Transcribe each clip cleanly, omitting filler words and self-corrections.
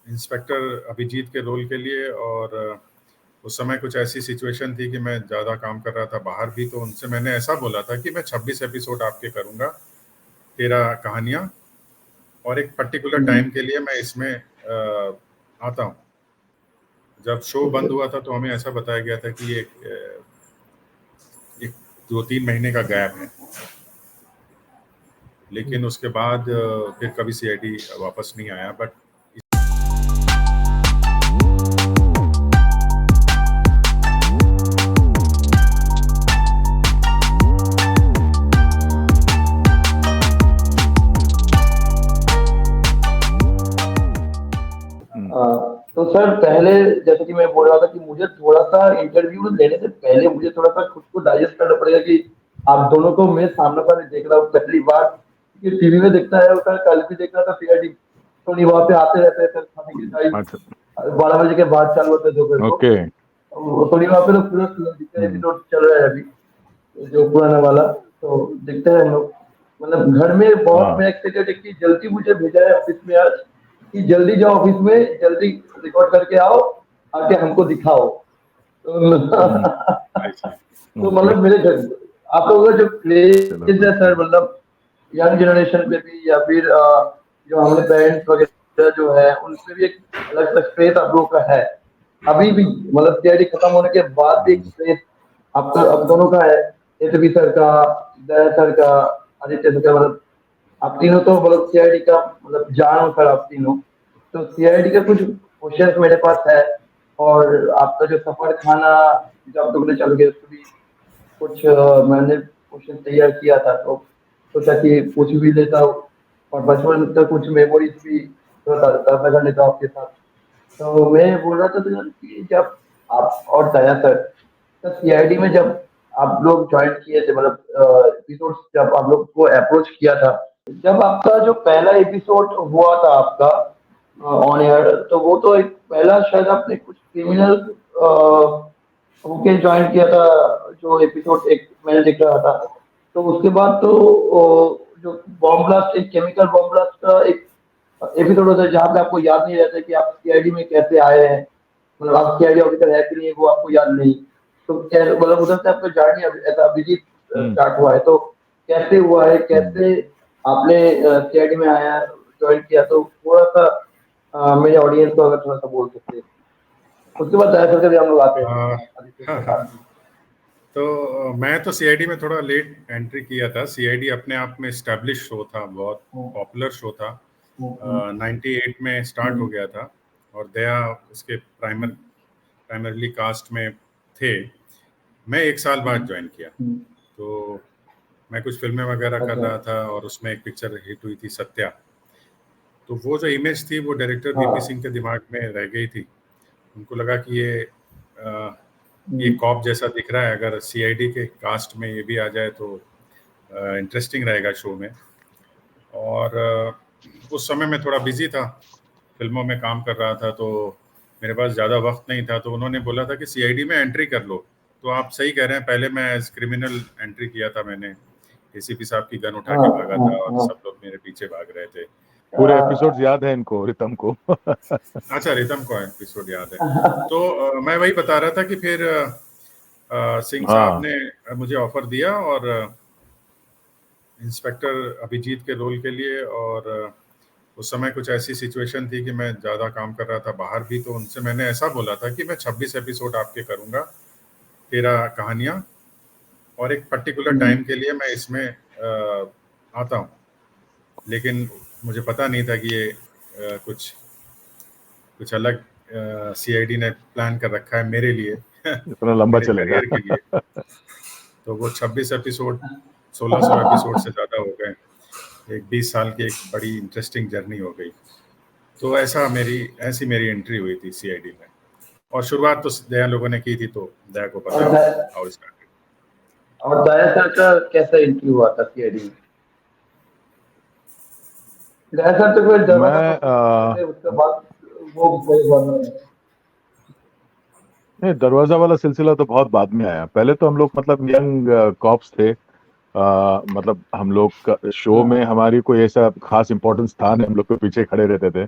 Inspector Abhijit के role के लिए। और उस समय कुछ ऐसी सिचुएशन थी कि मैं ज़्यादा काम कर रहा था बाहर भी, तो उनसे मैंने ऐसा बोला था कि मैं 26 एपिसोड आपके करूँगा, 13 कहानियाँ, और एक पर्टिकुलर टाइम के लिए मैं इसमें आता हूँ। जब शो बंद हुआ था तो हमें ऐसा बताया गया था कि एक 2-3 महीने का गैप है, लेकिन उसके बाद फिर कभी सीआईडी वापस नहीं आया। बट तो सर पहले जैसे कि मैं बोल रहा था कि मुझे थोड़ा सा इंटरव्यू लेने से पहले मुझे थोड़ा सा खुद को डाइजेस्ट करना पड़ेगा कि आप दोनों को मैं सामने पर देख रहा हूँ पहली बार, क्योंकि टीवी में देखता है उसका, कल भी देख रहा था सीआईडी, तो नहीं वहाँ पे आते रहते हैं सर खाने के टाइम 12 बजे के बाद चालू होते हैं दोपहर को, तो नहीं वहाँ पे तो पूरा एपिसोड चल रहा है अभी जो पुराना वाला, तो देखते हैं हम लोग। मतलब घर में बहुत मैं एक्साइटेड है कि जल्दी मुझे भेजा है ऑफिस में आज, कि जल्दी जाओ ऑफिस में, जल्दी रिकॉर्ड करके आओ, आके हमको दिखाओ। तो मतलब मेरे घर आप लोगों का जो क्रेज है सर, मतलब यंग जनरेशन पे भी, या फिर जो हमारे पेरेंट्स वगैरह जो है उन पे भी एक अलग सा क्रेज आप लोगों का है अभी भी, मतलब सीआईडी खत्म होने के बाद भी एक क्रेज आपका अब दोनों का है, एसबी सर का, दया सर का, आदित्य सर का, मतलब आप तीनों तो मतलब सीआईडी का मतलब जान हो सर आप तीनों। तो सीआईडी का कुछ क्वेश्चंस मेरे पास है, और आपका जो सफर खाना जो आप लोगों ने चालू किया उसको भी कुछ मैंने क्वेश्चन तैयार किया था, तो सोचा कि पूछ भी लेता हूँ, और बचपन का कुछ मेमोरीज भी ताज़ा कर लेता हूँ आपके साथ। तो मैं बोल रहा था तो यार कि जब आप और दया सर, तो सीआईडी में जब आप लोग ज्वाइन किए थे, मतलब एपिसोड जब आप लोग को अप्रोच किया था, जब आपका जो पहला एपिसोड हुआ था आपका ऑन एयर, तो वो तो एक पहला शायद आपने कुछ क्रिमिनल होके ज्वाइन किया था, जो एपिसोड एक मैंने देख रहा था। तो उसके बाद तो जो बॉम्ब ब्लास्ट, एक केमिकल बॉम्ब ब्लास्ट का एक एपिसोड होता है जहाँ पे आपको याद नहीं रहता कि आप सीआईडी में कैसे आए हैं, मतलब आप सीआईडी ऑफिसर है कि नहीं वो आपको याद नहीं। तो मतलब उधर से आपका जर्नी ऐसा अभिजीत स्टार्ट हुआ है, तो कैसे हुआ है, कैसे आपने सीआईडी में आया ज्वाइन किया, तो थोड़ा सा मेरे ऑडियंस को अगर थोड़ा सा बोल सकते हैं। उसके बाद दया सर से भी हम लोग आते हैं आदित्य के साथ। तो मैं तो सीआईडी में थोड़ा लेट एंट्री किया था। सीआईडी अपने आप में एस्टैब्लिश शो था, बहुत पॉपुलर शो था। 98 में स्टार्ट हो गया था, और दया उसके प्राइमरली कास्ट में थे। मैं 1 साल बाद ज्वाइन किया, तो मैं कुछ फिल्में वगैरह कर रहा था, और उसमें एक पिक्चर हिट हुई थी सत्या। तो वो जो इमेज थी वो डायरेक्टर वीपी सिंह के दिमाग में रह गई थी। उनको लगा कि ये कॉप जैसा दिख रहा है, अगर सीआईडी के कास्ट में ये भी आ जाए तो इंटरेस्टिंग रहेगा शो में। और उस समय मैं थोड़ा बिजी था, फिल्मों में काम कर रहा था, तो मेरे पास ज़्यादा वक्त नहीं था। तो उन्होंने बोला था कि सीआईडी में एंट्री कर लो। तो आप सही कह रहे हैं, पहले मैं एज क्रिमिनल एंट्री किया था। मैंने एसीपी साहब की गन उठा के भागा था, और सब लोग मेरे पीछे भाग रहे थे। पूरे एपिसोड याद है इनको, रितम को। अच्छा, रितम को एपिसोड याद है। तो मैं वही बता रहा था कि फिर सिंह साहब ने मुझे ऑफर दिया, और इंस्पेक्टर अभिजीत के रोल के लिए। और उस समय कुछ ऐसी सिचुएशन थी कि मैं ज़्यादा काम कर रहा था बाहर भी, तो उनसे मैंने ऐसा बोला था कि मैं 26 एपिसोड आपके करूँगा, 13 कहानियाँ, और एक पर्टिकुलर टाइम के लिए मैं इसमें आता हूँ। लेकिन मुझे पता नहीं था कि ये कुछ अलग सीआईडी ने प्लान कर रखा है मेरे लिए, इतना लंबा चलेगा करियर के लिए। तो वो 26 एपिसोड 1600 एपिसोड से ज़्यादा हो गए। एक 20 साल की एक बड़ी इंटरेस्टिंग जर्नी हो गई। तो ऐसी मेरी एंट्री हुई थी सीआईडी में, और शुरुआत तो दया लोगों ने की थी, तो दया को पता हाउ स्टार्टेड। और दया सर का कैसा एंट्री हुआ था सीआईडी में? दया सर तो फिर उसके बाद वो नहीं, दरवाजा वाला सिलसिला तो बहुत बाद में आया। पहले तो हम लोग मतलब यंग कॉप्स थे। मतलब हम लोग शो में हमारी कोई ऐसा खास इम्पोर्टेंस था नहीं, हम लोग के पीछे खड़े रहते थे।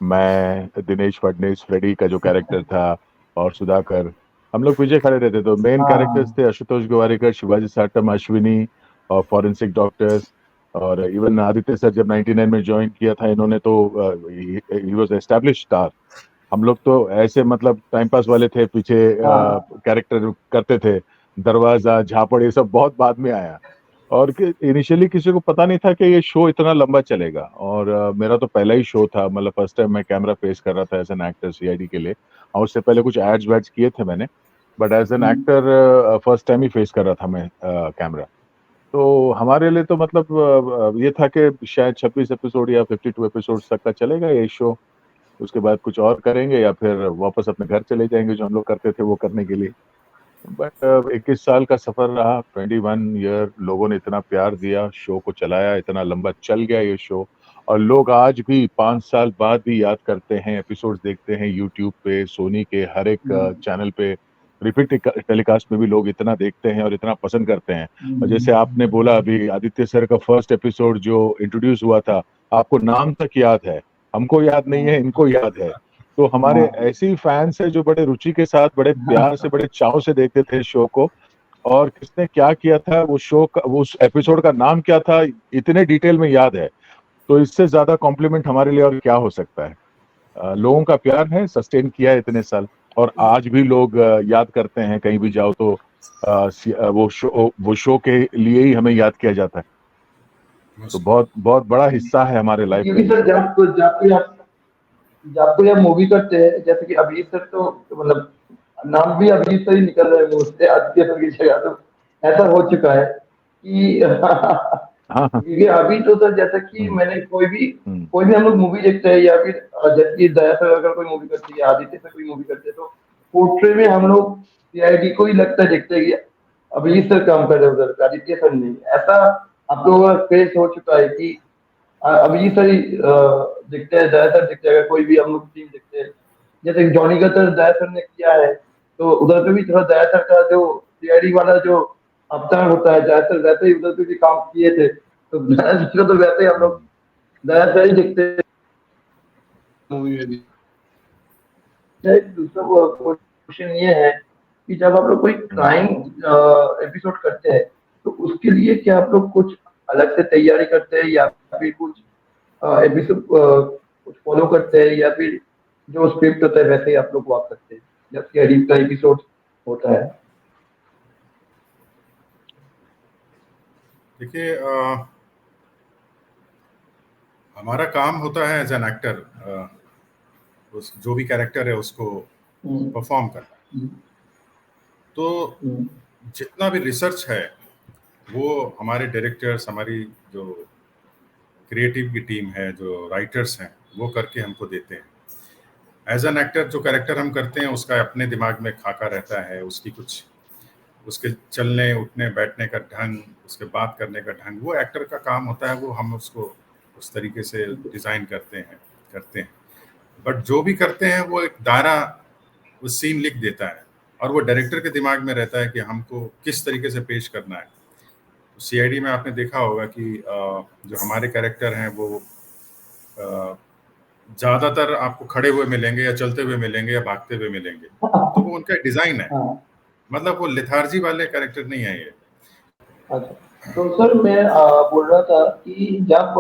मैं, दिनेश फडणीस, फ्रेडी का जो कैरेक्टर था, और सुधाकर, हम लोग पीछे खड़े रहते। तो मेन कैरेक्टर्स हाँ थे आशुतोष गोवारिकर, शिवाजी साटम, अश्विनी और फॉरेंसिक डॉक्टर्स। और इवन आदित्य सर जब 99 में ज्वाइन किया था इन्होंने, तो ही वाज एस्टैब्लिश स्टार। हम लोग तो ऐसे मतलब टाइम पास वाले थे, पीछे हाँ कैरेक्टर करते थे। दरवाजा, झापड़, ये सब बहुत बाद में आया। और इनिशियली किसी को पता नहीं था कि ये शो इतना लंबा चलेगा। और मेरा तो पहला ही शो था, मतलब फर्स्ट टाइम मैं कैमरा फेस कर रहा था एज एन एक्टर सीआईडी के लिए। और उससे पहले कुछ एड्स वैड्स किए थे मैंने, but as an hmm, actor first time ही फेस कर रहा था मैं कैमरा। तो हमारे लिए तो मतलब ये था कि शायद 26 एपिसोड या 52 एपिसोड तक का चलेगा ये शो। उसके बाद कुछ और करेंगे या फिर वापस अपने घर चले जाएंगे, जो हम लोग करते थे वो करने के लिए। बट 21 साल का सफर रहा, 21 ईयर, लोगों ने इतना प्यार दिया, शो को चलाया, इतना लंबा चल गया ये शो। और लोग आज भी 5 साल बाद भी याद करते हैं, एपिसोड्स देखते हैं यूट्यूब पे, सोनी के हर एक हम्म, चैनल पे, रिपीट टेलीकास्ट में भी लोग इतना देखते हैं और इतना पसंद करते हैं। और जैसे आपने बोला अभी, आदित्य सर का फर्स्ट एपिसोड जो इंट्रोड्यूस हुआ था, आपको नाम तक याद है, हमको याद नहीं है, इनको याद है। तो हमारे हाँ ऐसे ही फैंस हैं जो बड़े रुचि के साथ, बड़े प्यार से, बड़े चाव से देखते थे शो को। और किसने क्या किया था, वो शो का, वो उस एपिसोड का नाम क्या था, इतने डिटेल में याद है। तो इससे ज्यादा कॉम्प्लीमेंट हमारे लिए और क्या हो सकता है। लोगों का प्यार है, सस्टेन किया है इतने साल। और आज भी लोग याद करते हैं, कहीं भी जाओ तो वो शो के लिए ही हमें याद किया जाता है। तो मस्त। बहुत बहुत बड़ा हिस्सा है हमारे लाइफ का क्योंकि ये सर शो। जब कोई आप मूवी करते हैं, जैसे कि अभिजीत सर, तो मतलब नाम भी अभिजीत सर ही निकल रहे हैं मुंह से आदित्य सर की जगह। तो ऐसा हो चुका है कि हाँ, हाँ। क्योंकि अभी तो सर जैसे कि हम्म, मैंने हम्म, कोई भी हम लोग मूवी देखते हैं, या फिर जैसे कि दया सर अगर कोई मूवी करती है, आदित्य सर कोई मूवी करते हैं, तो पोर्ट्रे में हम लोग सीआईडी को ही लगता है देखते हैं कि अभिजीत सर काम कर रहे हैं उधर, आदित्य सर नहीं। ऐसा आप लोगों का फेस हो चुका है कि अभिजीत सर ही दिखते हैं, दया सर दिखते हैं, अगर कोई भी हम लोग टीम देखते हैं। जैसे कि जॉनी का सर दया सर ने किया है, तो उधर पे भी थोड़ा दया सर का जो सीआईडी वाला जो अवतार होता है, दया सर वैसे ही उधर पे भी काम किए थे। तो दया सर को तो वैसे ही हम लोग हम्म। दया सर ही दिखते हैं मूवी में भी। एक दूसरा क्वेश्चन ये है कि जब आप लोग कोई हम्म। क्राइम एपिसोड करते हैं, तो उसके लिए क्या आप लोग कुछ अलग से तैयारी करते हैं, या फिर कुछ एपिसोड कुछ फॉलो करते हैं, या फिर जो स्क्रिप्ट होता है वैसे ही आप लोग वॉक करते हैं जब एडिट का एपिसोड होता है? देखिए, हमारा काम होता है एज एन एक्टर, उस जो भी कैरेक्टर है उसको हम्म, परफॉर्म करना। हम्म, तो हम्म, जितना भी रिसर्च है वो हमारे डायरेक्टर्स, हमारी जो क्रिएटिव की टीम है, जो राइटर्स हैं, वो करके हमको देते हैं। एज एन एक्टर जो कैरेक्टर हम करते हैं उसका अपने दिमाग में खाका रहता है, उसकी कुछ, उसके चलने उठने बैठने का ढंग, उसके बात करने का ढंग, वो एक्टर का काम होता है, वो हम उसको उस तरीके से डिज़ाइन करते हैं। बट जो भी करते हैं वो एक दायरा, वो सीन लिख देता है, और वो डायरेक्टर के दिमाग में रहता है कि हमको किस तरीके से पेश करना है। सीआईडी में आपने देखा होगा कि जो हमारे कैरेक्टर हैं वो अ, ज़्यादातर आपको खड़े हुए मिलेंगे, या चलते हुए मिलेंगे, या भागते हुए मिलेंगे। तो वो उनका डिज़ाइन है, हाँ। मतलब वो लेथार्जी वाले कैरेक्टर नहीं है ये। अच्छा, तो सर मैं बोल रहा था कि जब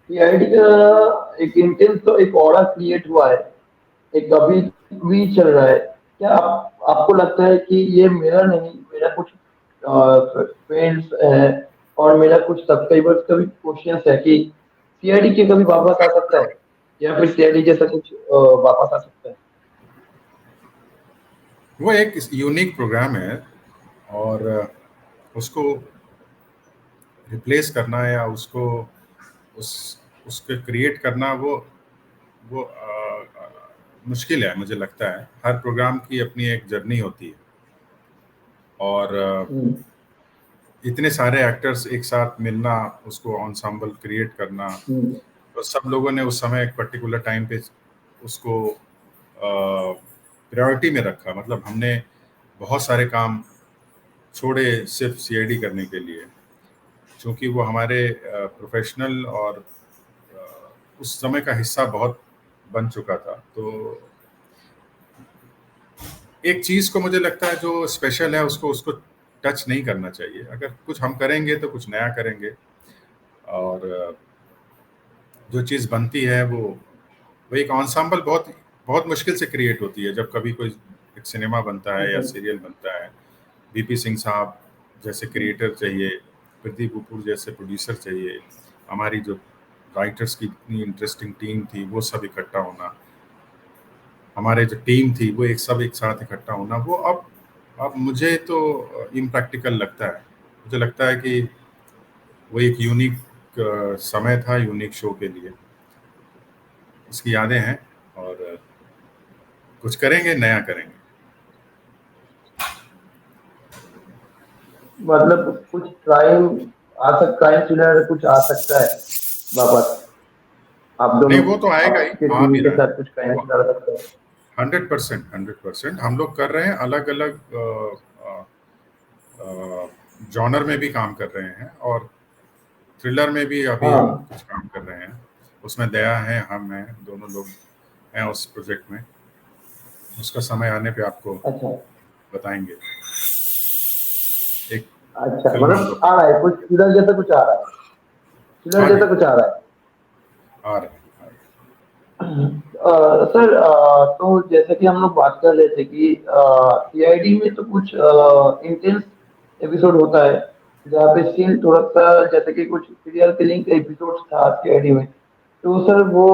सीआईडी का एक इंटेंस तो एक ऑरा क्रिएट हुआ है, एक अभी भी चल रहा है, क्या आपको लगता है कि ये मेरा नहीं, मेरा कुछ फ्रेंड्स है और मेरा कुछ सब्सक्राइबर्स का भी क्वेश्चन है कि सीआईडी के कभी वापस आ सकता है, या फिर सीआईडी जैसा कुछ वापस आ सकता है? वो एक यूनिक प्रोग्राम है, और उसको रिप्लेस करना या उसको उस उसके क्रिएट करना, वो मुश्किल है, मुझे लगता है। हर प्रोग्राम की अपनी एक जर्नी होती है, और हम्म, इतने सारे एक्टर्स एक साथ मिलना, उसको ensemble क्रिएट करना, हम्म, तो सब लोगों ने उस समय एक पर्टिकुलर टाइम पे उसको प्रायोरिटी में रखा। मतलब हमने बहुत सारे काम छोड़े सिर्फ सीआईडी करने के लिए, क्योंकि वो हमारे प्रोफेशनल और उस समय का हिस्सा बहुत बन चुका था। तो एक चीज को मुझे लगता है जो स्पेशल है उसको उसको टच नहीं करना चाहिए। अगर कुछ हम करेंगे तो कुछ नया करेंगे, और जो चीज बनती है वो एक ensemble बहुत बहुत मुश्किल से क्रिएट होती है। जब कभी कोई एक सिनेमा बनता है या सीरियल बनता है, बीपी सिंह साहब जैसे क्रिएटर चाहिए, प्रदीप कपूर जैसे प्रोड्यूसर चाहिए, हमारी जो राइटर्स की इतनी इंटरेस्टिंग टीम थी वो सब इकट्ठा होना, हमारे जो टीम थी वो एक साथ इकट्ठा होना, वो अब मुझे तो इम्प्रैक्टिकल लगता है। मुझे लगता है कि वो एक यूनिक समय था, यूनिक शो के लिए। इसकी यादें हैं, और कुछ करेंगे, नया करेंगे। मतलब कुछ क्राइम क्राइम थ्रिलर कुछ आ सकता है वापस, आप नहीं, दोनों वो तो आएगा ही, आपके आ टीम भी के रहा साथ कुछ क्राइम है। थ्रिलर आ सकता है। 100% हम लोग कर रहे हैं, अलग अलग जॉनर में भी काम कर रहे हैं, और थ्रिलर में भी अभी हम हाँ। कुछ काम कर रहे हैं। उसमें दया है, हम हैं, दोनों लोग हैं उस प्रोजेक्ट में। उसका समय आने पे आपको अच्छा बताएंगे। एक अच्छा, फिल्म हम मतलब लोग आ रहा है कुछ थ्रिलर जैसा, कुछ आ रहा है, थ्रिलर हाँ जी, जैसा कुछ आ रहा है। आ रहे हैं, आ रहे हैं। सर, तो जैसे कि हम लोग बात कर रहे थे कि सीआईडी में तो कुछ इंटेंस एपिसोड होता है, जहाँ पे सीन थोड़ा सा, जैसे कि कुछ सीरियल किलिंग का एपिसोड था सीआईडी में। तो सर वो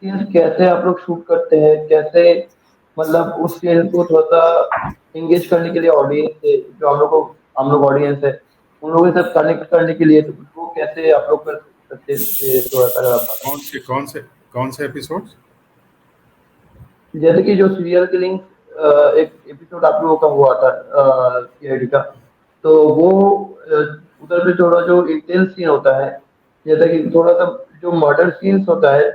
सीन्स कैसे आप लोग शूट करते हैं, कैसे मतलब उस सीन को थोड़ा सा एंगेज करने के लिए ऑडियंस से, जो हम लोग ऑडियंस है, उन लोगों के साथ कनेक्ट करने के लिए, तो वो कैसे आप लोग कर सकते थे, थोड़ा सा अगर आप बता। कौन से एपिसोड? जैसे कि जो सीरियल किलिंग एक एपिसोड आप लोगों का हुआ था सीआईडी का, तो वो अ, उधर पे थोड़ा जो इंटेंस सीन होता है, जैसे कि थोड़ा सा जो मर्डर सीन्स होता है,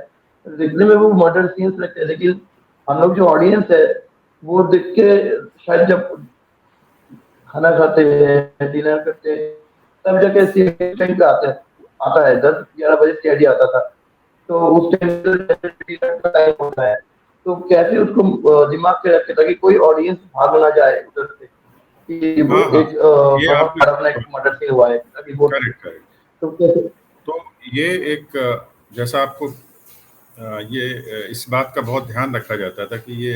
दिखने में वो मर्डर सीन्स लगते हैं, लेकिन हम लोग जो ऑडियंस है वो देख के शायद जब खाना खाते हैं, डिनर करते हैं, तब जाके सीआईडी टाइम पे आता है 10-11 बजे सीआईडी आता था। तो उस टाइम का टाइम होता है, तो कैसे उसको दिमाग में रखे ताकि कोई ऑडियंस भाग ना जाए उधर से, कि वो हाँ हाँ, एक ये वहां आपने अपना एक मर्डर सीन हुआ है अभी बोल सके। Correct correct. तो कैसे। तो ये एक जैसा आपको ये इस बात का बहुत ध्यान रखा जाता था कि ये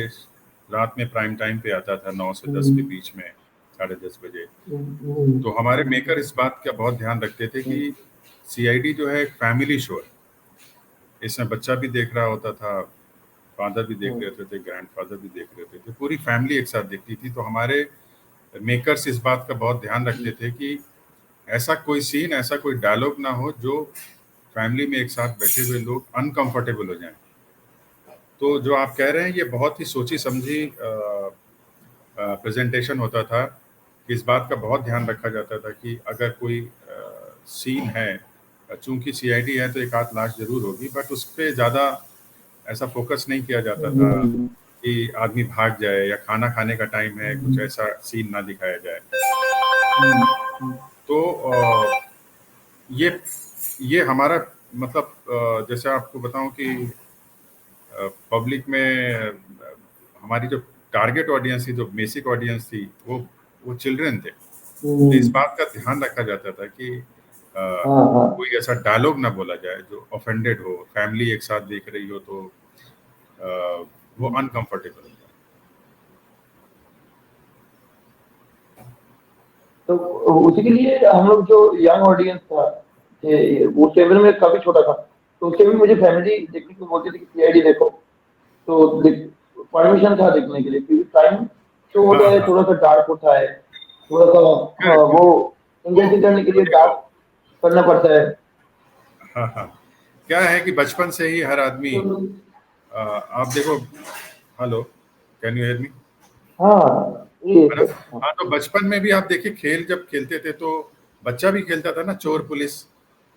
रात में प्राइम टाइम पे आता था, 9 से 10 के हम्म, बीच में, 10:30 बजे। हम्म, तो हमारे मेकर इस बात का बहुत ध्यान रखते थे कि सीआईडी जो है एक फैमिली शो है। इसमें बच्चा भी देख रहा होता था, फादर भी देख रहे थे, ग्रैंडफादर भी देख रहे थे, पूरी फैमिली एक साथ देखती थी। तो हमारे मेकर्स इस बात का बहुत ध्यान रखते थे कि ऐसा कोई सीन, ऐसा कोई डायलॉग ना हो जो फैमिली में एक साथ बैठे हुए लोग अनकंफर्टेबल हो जाएं। तो जो आप कह रहे हैं, ये बहुत ही सोची समझी प्रेजेंटेशन होता था। कि इस बात का बहुत ध्यान रखा जाता था कि अगर कोई सीन है, चूंकि सीआईडी है तो एक आध लाश जरूर होगी, बट उस पर ज़्यादा ऐसा फोकस नहीं किया जाता था कि आदमी भाग जाए, या खाना खाने का टाइम है, कुछ ऐसा सीन ना दिखाया जाए। तो ये ये हमारा मतलब जैसे आपको बताऊं कि पब्लिक में हमारी जो टारगेट ऑडियंस थी, जो बेसिक ऑडियंस थी, वो चिल्ड्रन थे। तो इस बात का ध्यान रखा जाता था कि हाँ हाँ। कोई ऐसा डायलॉग ना बोला जाए जो ऑफेंडेड हो, फैमिली एक साथ देख रही हो तो वो अनकंफर्टेबल हो जाए। तो उसी के लिए हम लोग जो यंग ऑडियंस था, वो सेवन में काफी छोटा था, तो उससे भी मुझे फैमिली देखने को बोलती थी कि सीआईडी देखो। तो परमिशन था देखने के लिए, क्योंकि टाइम शो हाँ होता है, हाँ, थोड़ा सा डार्क होता है, थोड़ा सा करेक्ट। वो वो एंगेजिंग करने के वो लिए देखो, डार्क करना पड़ता है। हाँ हाँ, क्या है कि बचपन से ही हर आदमी तो आप देखो, hello, can you hear me? हाँ ये है ना? सर, हाँ। हाँ, तो बचपन में भी आप देखिए, खेल जब खेलते थे तो बच्चा भी खेलता था ना, चोर पुलिस,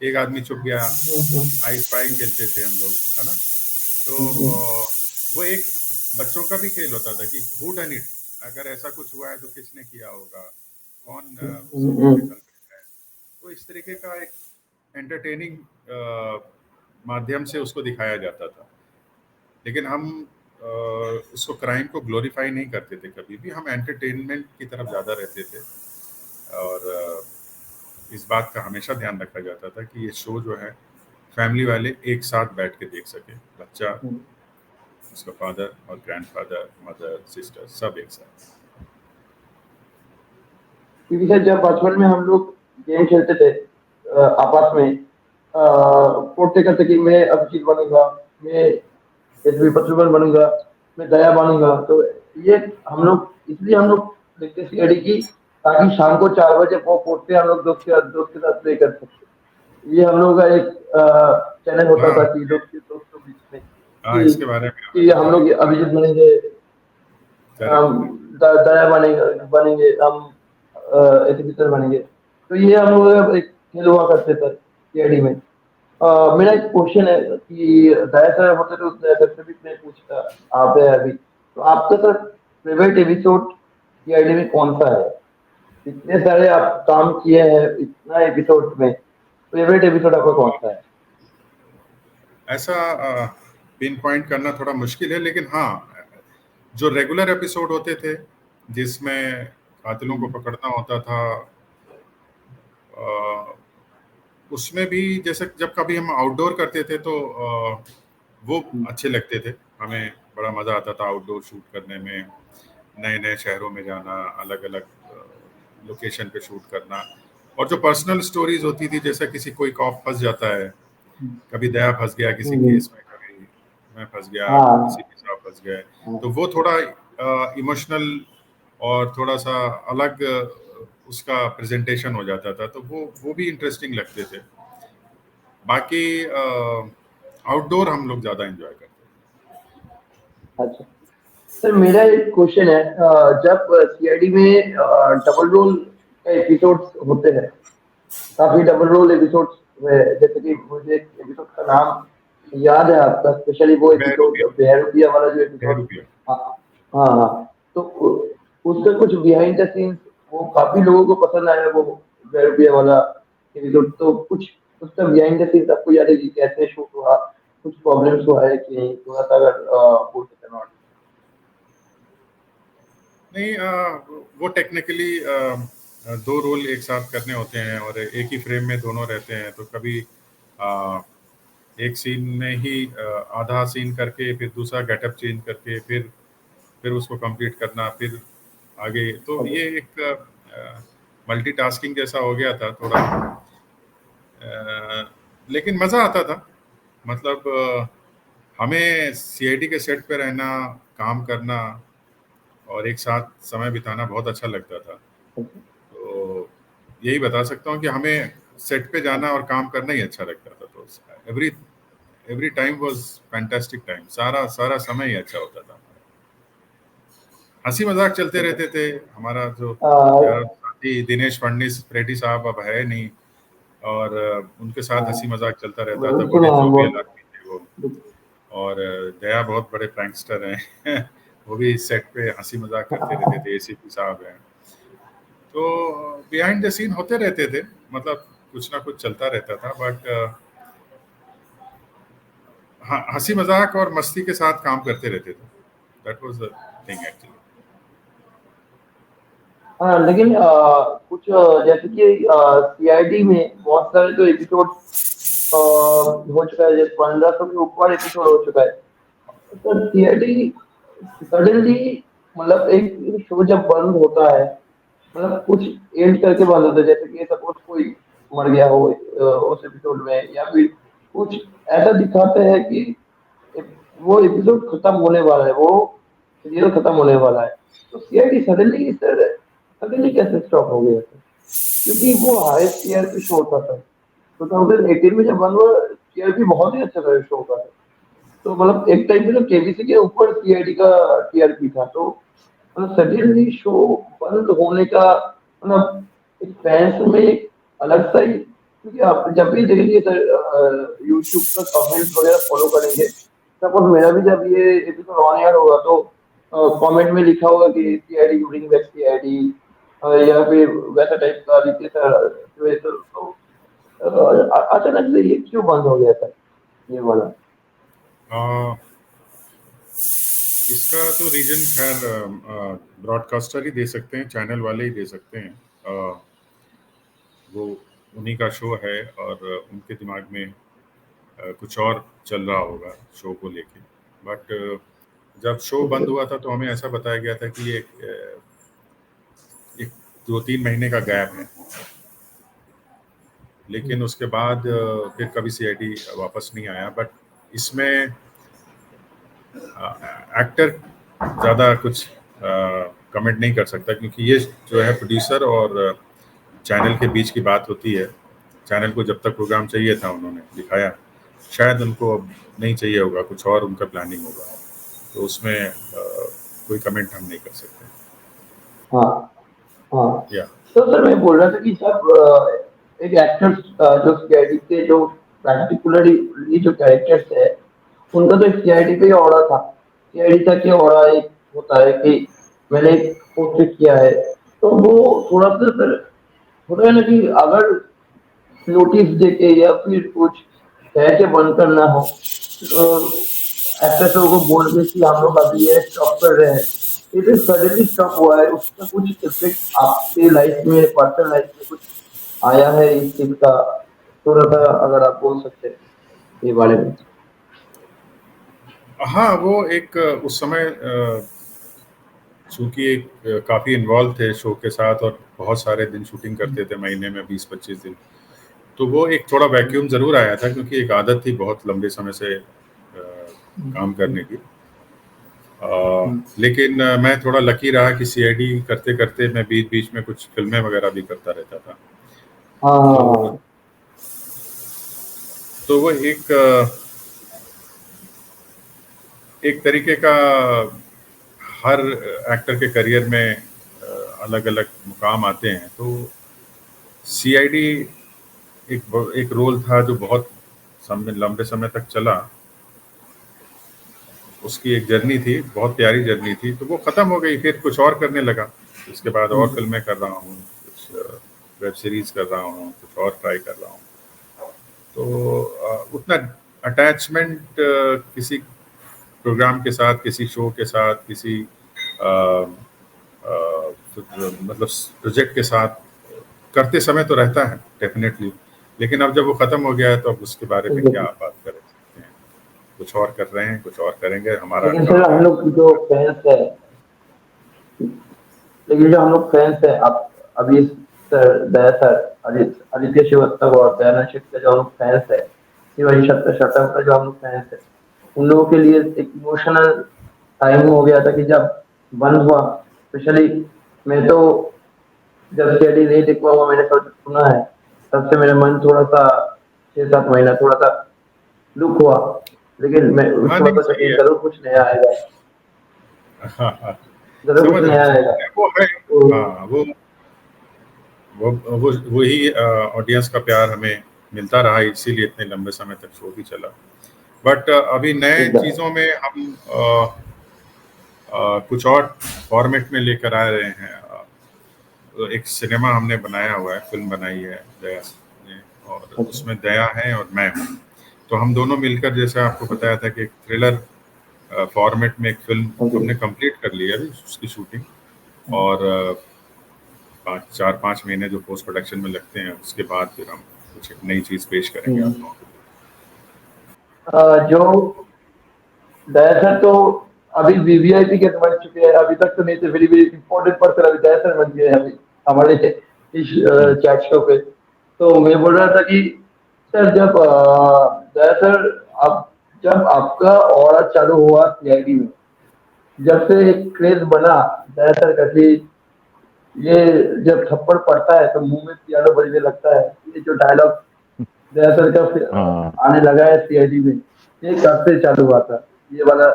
एक आदमी छुप गया, आई स्पाई खेलते थे हम लोग, है ना? तो वो एक बच्चों का भी खेल होता था कि हु डन इट, अगर ऐसा कुछ हुआ है तो किसने किया होगा, कौन सबको निकल रहा है। तो इस तरीके का एक एंटरटेनिंग माध्यम से उसको दिखाया जाता था। लेकिन हम उसको क्राइम को ग्लोरीफाई नहीं करते थे कभी भी, हम एंटरटेनमेंट की तरफ ज़्यादा रहते थे। और इस बात का हमेशा ध्यान रखा जाता था कि ये शो जो है फैमिली वाले एक साथ बैठ के देख सके, बच्चा, उसका फादर और ग्रैंडफादर, मदर, सिस्टर, सब एक साथ। क्योंकि सर जब बचपन में हम लोग गेम खेलते थे आपस में, पोते करते कि मैं अभिजीत बनूंगा, मैं एसबी पत्रकार बनूंगा, मैं दया बनूंगा, तो ये हम लोग इसलिए हम लोग देखते सीआईडी की, ताकि शाम को 4 बजे वो पोते हम लोग दोस्त के साथ प्ले कर सकते। ये हम लोग का एक चैनल होता था हाँ कि दोस्तों के बीच में हाँ, इसके बारे में हमें कि हम पता है। लोग अभिजीत बनेंगे, करेक्ट। दया बनेंगे बनेंगे हम, एग्जीबिटर बनेंगे। तो ये हम लोग एक खेल हुआ करते थे सीआईडी में। मेरा एक क्वेश्चन है कि दया सर होते तो दया सर से भी मैं पूछता, आप है अभी, तो आपका सर फेवरेट एपिसोड सीआईडी में कौन सा है? इतने सारे आप काम किए हैं इतना एपिसोड में, फेवरेट एपिसोड आपका कौन सा है? ऐसा पिन पॉइंट करना थोड़ा मुश्किल है, लेकिन हाँ, जो रेगुलर एपिसोड होते थे जिसमें कातिलों को पकड़ना होता था, अ, उसमें भी जैसे जब कभी हम आउटडोर करते थे तो वो अच्छे लगते थे। हमें बड़ा मज़ा आता था आउटडोर शूट करने में, नए नए शहरों में जाना, अलग अलग लोकेशन पे शूट करना। और जो पर्सनल स्टोरीज होती थी, जैसे किसी कोई कॉप फंस जाता है, कभी दया फंस गया किसी केस में, कभी मैं फंस गया, किसी हाँ के साथ फंस गए, तो वो थोड़ा इमोशनल और थोड़ा सा अलग उसका प्रेजेंटेशन हो जाता था, तो वो भी इंटरेस्टिंग लगते थे। बाकी आउटडोर हम लोग ज़्यादा एंजॉय करते अच्छा सर, मेरा एक क्वेश्चन है, जब सीआईडी में डबल रोल का एपिसोड्स होते हैं, काफी डबल रोल एपिसोड्स हुए हैं, जैसे कि मुझे एक एपिसोड का नाम याद है आपका, स्पेशली वो थे। एपिसोड बहरूपिया, बहरूपिया वाला जो एपिसोड। बहरूपिया। हाँ हाँ हाँ। तो उसका कुछ बिहाइंड द सीन्स वो काफी लोगों को पसंद आया, वो बहरूपिया वाला एपिसोड। तो कुछ उसका बिहाइंड द सीन्स आपको याद है कि कैसे शूट हुआ, कुछ प्रॉब्लम्स हुआ है कि नहीं, थोड़ा सा अगर बोल सकते हैं? नहीं, वो टेक्निकली दो रोल एक साथ करने होते हैं और एक ही फ्रेम में दोनों रहते हैं, तो कभी अ, एक सीन में ही आधा सीन करके फिर दूसरा गेटअप चेंज करके फिर उसको कंप्लीट करना, फिर आगे, तो ये एक मल्टीटास्किंग जैसा हो गया था थोड़ा। लेकिन मज़ा आता था, मतलब हमें सीआईडी के सेट पे रहना, काम करना और एक साथ समय बिताना बहुत अच्छा लगता था। तो यही बता सकता हूँ कि हमें सेट पे जाना और काम करना ही अच्छा लगता था। तो every every time was fantastic time, सारा सारा समय ही अच्छा होता था। हंसी मजाक चलते रहते थे। हमारा जो यार साथी दिनेश फडणीस रेड्डी साहब अब है नहीं, और उनके साथ हंसी मजाक चलता रहता था, सुना बड़े है जोवियल बहुत। आदमी थे वो। और दया बहुत बड़े प्रैंकस्टर हैं वो भी सेट पे हंसी मजाक करते रहते थे, एसीपी साहब हैं। तो बिहाइंड द सीन होते रहते थे, मतलब कुछ ना कुछ चलता रहता था, बट हाँ, हंसी मजाक और मस्ती के साथ काम करते रहते थे। That was the thing actually. हाँ लेकिन कुछ जैसे कि सीआईडी में बहुत सारे तो एपिसोड हो चुका है, जैसे 1500 के ऊपर एपिसोड हो चुका है। तो सीआईडी सडनली, मतलब एक शो जब बंद होता है, मतलब कुछ एंड करके बंद होता है, जैसे कि सपोज कोई मर गया हो उस एपिसोड में, या फिर कुछ ऐसा दिखाते हैं कि वो एपिसोड खत्म होने वाला है, वो सीरियल खत्म होने वाला है, तो सीआईडी सडनली सर सडनली कैसे स्टॉप हो गया सर? क्योंकि वो हाईएस्ट टीआरपी शो था सर, 2018 में जब बन हुआ, टीआरपी बहुत ही अच्छा था शो का सर। तो मतलब एक टाइम पे तो केबीसी के ऊपर सीआईडी का टीआरपी था, तो मतलब सडनली शो बंद होने का, मतलब एक फैंस में एक अलग सा ही, क्योंकि आप जब भी देखेंगे सर यूट्यूब पर कमेंट्स वगैरह फॉलो करेंगे, सपोज मेरा भी जब ये एपिसोड ऑन एयर होगा तो कमेंट में लिखा होगा कि सीआईडी ब्रिंग बैक सीआईडी, या फिर वैसा टाइप का लिखे सर। तो अचानक से ये क्यों बंद हो गया सर, ये वाला? इसका तो रीजन खैर ब्रॉडकास्टर ही दे सकते हैं, चैनल वाले ही दे सकते हैं। वो उन्हीं का शो है और उनके दिमाग में कुछ और चल रहा होगा शो को लेके। बट जब शो बंद हुआ था तो हमें ऐसा बताया गया था कि ये एक 2-3 महीने का गैप है, लेकिन उसके बाद फिर कभी सीआईडी वापस नहीं आया। बट इसमें एक्टर ज़्यादा कुछ कमेंट नहीं कर सकता, क्योंकि ये जो है प्रोड्यूसर और चैनल के बीच की बात होती है। चैनल को जब तक प्रोग्राम चाहिए था उन्होंने दिखाया, शायद उनको अब नहीं चाहिए होगा, कुछ और उनका प्लानिंग होगा, तो उसमें कोई कमेंट हम नहीं कर सकते। हाँ हाँ। या तो सर मैं बोल रहा था कि जब एक एक्टर जो सीआईडी के जो पर्टिकुलरली जो कैरेक्टर्स है, उनका तो एक सीआईडी पे ही ऑर्डर था। सीआईडी था कि ऑर्डर एक होता है कि मैंने एक पोर्ट्रेट किया है, तो वो थोड़ा सा सर होता है ना कि अगर नोटिस देके या फिर कुछ कह के बंद करना हो, तो एक्टर्स को बोल के कि हम लोग अभी ये स्टॉप कर रहे हैं, ये तो सडनली स्टॉप हुआ है, उसका कुछ इफेक्ट आपके लाइफ में, पर्सनल लाइफ में कुछ आया है इस चीज का? थोड़ा सा अगर आप बोल सकते हैं ये बारे में। हाँ, वो एक उस समय चूंकि एक काफ़ी इन्वॉल्व थे शो के साथ और बहुत सारे दिन शूटिंग करते थे, महीने में 20-25 दिन, तो वो एक थोड़ा वैक्यूम ज़रूर आया था, क्योंकि एक आदत थी बहुत लंबे समय से काम करने की। लेकिन मैं थोड़ा लकी रहा कि सीआईडी करते करते मैं बीच बीच में कुछ फिल्में वगैरह भी करता रहता था। हाँ तो वो एक तरीके का हर एक्टर के करियर में अलग अलग मुकाम आते हैं, तो सीआईडी एक रोल था जो बहुत लंबे समय तक चला। उसकी एक जर्नी थी, बहुत प्यारी जर्नी थी, तो वो ख़त्म हो गई, फिर कुछ और करने लगा। उसके बाद और फिल्में कर रहा हूँ, कुछ वेब सीरीज़ कर रहा हूँ, कुछ और ट्राई कर रहा हूँ। तो उतना अटैचमेंट किसी प्रोग्राम के साथ, किसी शो के साथ, किसी मतलब प्रोजेक्ट के साथ करते समय तो रहता है डेफिनेटली, लेकिन अब जब वो ख़त्म हो गया है तो अब उसके बारे में क्या बात कर सकते हैं। कुछ और कर रहे हैं, कुछ और करेंगे, हमारा लेकिन सर हम लोग जो फैंस है, लेकिन जो हम लोग फैंस है, आप अभी सर दया सर, आदित्य श्रीवास्तव और दयानंद शेठ के जो हम लोग फैंस है, शिवाजी शतक का जो हम लोग फैंस है, उन लोगों के लिए एक इमोशनल टाइम हो गया था कि जब बंद हुआ। स्पेशली मैं तो जब सीआईडी नहीं देख पाऊंगा, मैंने सब सुना है, तब से मेरा मन थोड़ा सा 6-7 महीना थोड़ा सा दुख हुआ। लेकिन मैं उसके बाद तो जरूर कुछ नया आएगा, जरूर कुछ नया आएगा। वो है, हाँ, वही ऑडियंस का प्यार हमें मिलता रहा, इसीलिए इतने लंबे समय तक शो भी चला। बट अभी नए चीज़ों में हम कुछ और फॉर्मेट में लेकर आ रहे हैं। एक सिनेमा हमने बनाया हुआ है, फिल्म बनाई है दया ने, और उसमें दया है और मैं हूँ। तो हम दोनों मिलकर, जैसे आपको बताया था कि एक थ्रिलर फॉर्मेट में एक फिल्म हमने कंप्लीट कर ली है अभी उसकी शूटिंग, और 4-5 महीने जो पोस्ट प्रोडक्शन में लगते हैं, उसके बाद फिर हम कुछ एक नई चीज़ पेश करेंगे आप लोगों को। जो दया सर तो अभी वीवीआईपी के बन चुके हैं, अभी तक तो नहीं थे, वेरी वेरी इंपॉर्टेंट पर्सन अभी दया सर बन गए हैं अभी हमारे इस चैट शो पे। तो मैं बोल रहा था कि सर जब दया सर आप जब आपका ऑरा चालू हुआ सीआईडी में, जब से एक क्रेज बना दया सर का कि ये जब थप्पड़ पड़ता है तो मुंह में पियानो बजने लगता है, ये जो डायलॉग दया सर का आने लगा है सीआईडी में, ये कब से चालू हुआ था ये वाला?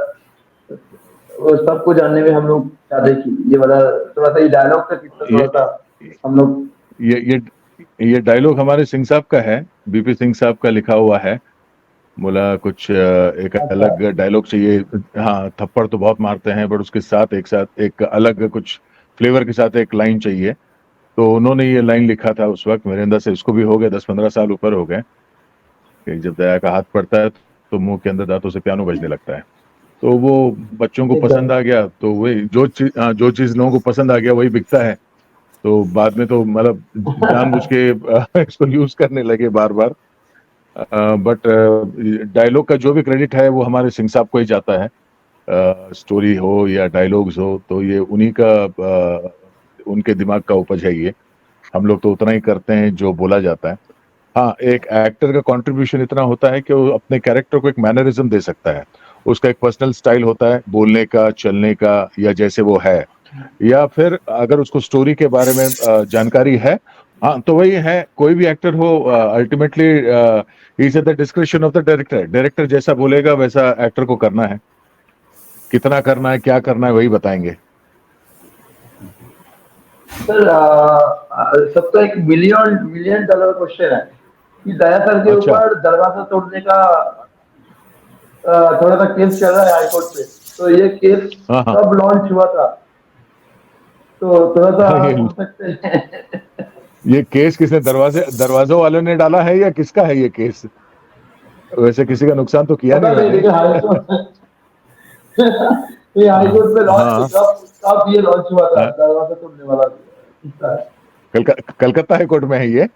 वो सबको जानने में हम लोग चाहते कि ये वाला थोड़ा सा ये डायलॉग का कितना थोड़ा सा हम लोग ये डायलॉग हमारे सिंह साहब का है, बीपी सिंह साहब का लिखा हुआ है। बोला कुछ एक अलग डायलॉग चाहिए। हाँ, थप्पड़ तो बहुत मारते हैं, बट उसके साथ एक अलग कुछ फ्लेवर के साथ एक लाइन चाहिए। तो उन्होंने ये लाइन लिखा था उस वक्त। मेरे अंदर से इसको भी हो गया 10-15 साल ऊपर हो गए कि जब दया का हाथ पड़ता है तो मुंह के अंदर दांतों से पियानो बजने लगता है। तो वो बच्चों को पसंद आ गया, तो वही जो चीज लोगों को पसंद आ गया वही बिकता है। तो बाद में तो मतलब जानबूझ के इसको यूज करने लगे बार बार। बट डायलॉग का जो भी क्रेडिट है वो हमारे सिंह साहब को ही जाता है। स्टोरी हो या डायलॉग्स हो तो ये उन्हीं का उनके दिमाग का उपज है ये। हम लोग तो उतना ही करते हैं जो बोला जाता है। हाँ, एक एक्टर का कंट्रीब्यूशन इतना होता है कि वो अपने कैरेक्टर को एक मैनरिज्म दे सकता है। उसका एक पर्सनल स्टाइल होता है बोलने का, चलने का, या जैसे वो है, या फिर अगर उसको स्टोरी के बारे में जानकारी है। हाँ, तो वही है, कोई भी एक्टर हो, ultimately is at the description of the director. Director जैसा बोलेगा वैसा एक्टर को करना है। कितना करना है, क्या करना है, वही बताएंगे। सर सबका एक मिलियन मिलियन डॉलर क्वेश्चन है कि दया सर के अच्छा। ऊपर दरवाजा तोड़ने का थोड़ा सा केस चल रहा है हाई कोर्ट पे। तो ये केस हाँ हाँ। कब लॉन्च हुआ था? तो थोड़ा सा हाँ, आप बोल सकते हैं? ये केस किसने, दरवाजों वालों ने डाला है या किसका है ये केस? वैसे किसी का नुकसान तो किया पता नहीं नहीं, मैंने। लेकिन हाई कोर्ट ये हाई हाँ कोर्ट पे लॉन्च हाँ कब कब ये लॉन्च हुआ था हाँ, दरवाजा तोड़ने वाला किस्सा? कलकत्ता हाई कोर्ट में है ये।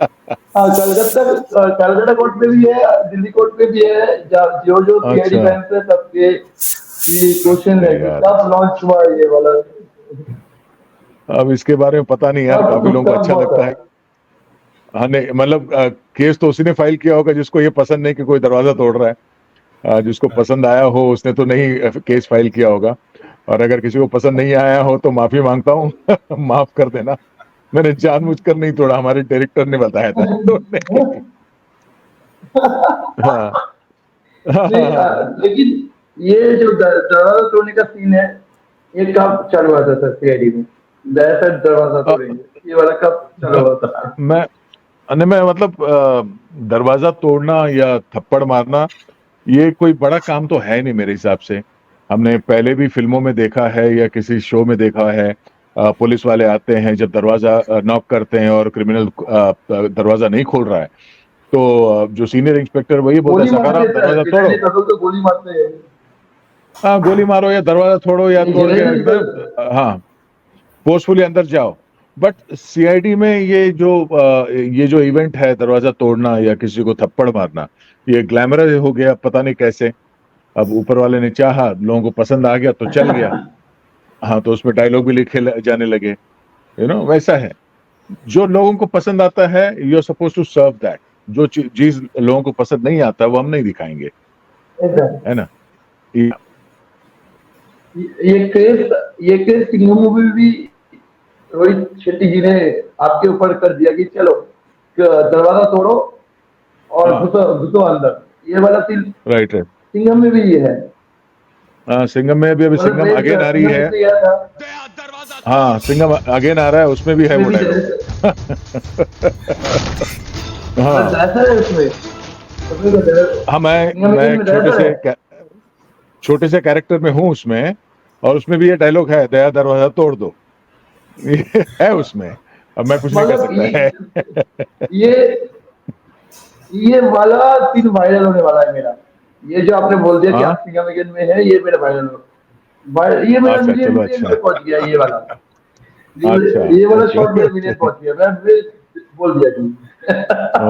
हाँ, कलकत्ता कोर्ट में भी है, दिल्ली कोर्ट में भी है। जो जो सीआईडी अच्छा। फैंस है सबके ये क्वेश्चन है अरे कि यार, कब लॉन्च हुआ ये वाला, अब इसके बारे में पता नहीं यार, काफी लोगों को कब अच्छा हुआ था। लगता है। हाँ नहीं, मतलब केस तो उसी ने फाइल किया होगा जिसको ये पसंद नहीं कि कोई दरवाजा तोड़ रहा है। जिसको पसंद आया हो उसने तो नहीं केस फाइल किया होगा। और अगर किसी को पसंद नहीं आया हो तो माफी मांगता हूँ माफ कर देना। मैंने जानबूझकर नहीं तोड़ा, हमारे डायरेक्टर ने बताया था तोड़ने के लिए। हाँ नहीं लेकिन ये जो दरवाजा तोड़ने का सीन है, ये कब चालू हुआ था सर सीआईडी में? दरअसल दरवाजा हाँ। तोड़ेंगे ये वाला कब चालू हुआ था? मैं मैं मतलब दरवाजा तोड़ना या थप्पड़ मारना ये कोई बड़ा काम तो है नहीं मेरे हिसाब से। हमने पहले भी फिल्मों में देखा है या किसी शो में देखा है। पुलिस वाले आते हैं, जब दरवाजा नॉक करते हैं और क्रिमिनल दरवाजा नहीं खोल रहा है तो जो सीनियर इंस्पेक्टर वही बोलता है, गोली मारते हैं सखाराम सर, दरवाजा विलन तोड़ो। ने कभी तो गोली मारते हैं। हाँ, गोली मारो या दरवाजा तोड़ो या नहीं तोड़ के जनरली तो एकदम, हाँ, फोर्सफुली अंदर जाओ। बट सीआईडी में ये जो इवेंट है दरवाजा तोड़ना या किसी को थप्पड़ मारना, ये ग्लैमरस हो गया पता नहीं कैसे। अब ऊपर वाले ने चाहा, लोगों को पसंद आ गया तो चल गया। हाँ, तो उसमें डायलॉग भी लिखे जाने लगे, वैसा है। जो लोगों को पसंद आता है you are suppose to serve that. जो चीज लोगों को पसंद नहीं आता वो हम नहीं दिखाएंगे, ऐसा है ना। ये केस सिंघम मूवी में भी रोहित शेट्टी जी ने आपके ऊपर कर दिया कि चलो दरवाजा तोड़ो और हाँ, घुसो घुसो अंदर, ये वाला सीन राइट राइट। सिंघम में भी ये है। हाँ, सिंघम में भी अभी मतलब सिंघम अगेन आ रही सिंघम है। जिसने किया था हाँ, सिंघम अगेन आ रहा है, उसमें भी है उसमें वो भी डायलॉग। मतलब हाँ दरअसल है उसमें तो हाँ, सिंघम मैं में एक दरअसल है। छोटे से कैरेक्टर में हूँ उसमें। और उसमें भी ये डायलॉग है, दया दरवाजा तोड़ दो। ये है उसमें। अब मैं कुछ नहीं कर मतलब सकता है। ये ये वाला सीन वायरल होने वाला है मेरा। ये जो आपने बोल दिया कि हाँ, आप सिंघम अगेन में है, ये मेरा वायरल हो, ये मेरा अच्छा, मिलियन चलो मिलियन अच्छा। में पहुंच गया ये वाला। अच्छा, ये वाला ओके शॉट मेरा मिलियन ओके पहुंच गया, मैं बोल दिया जी।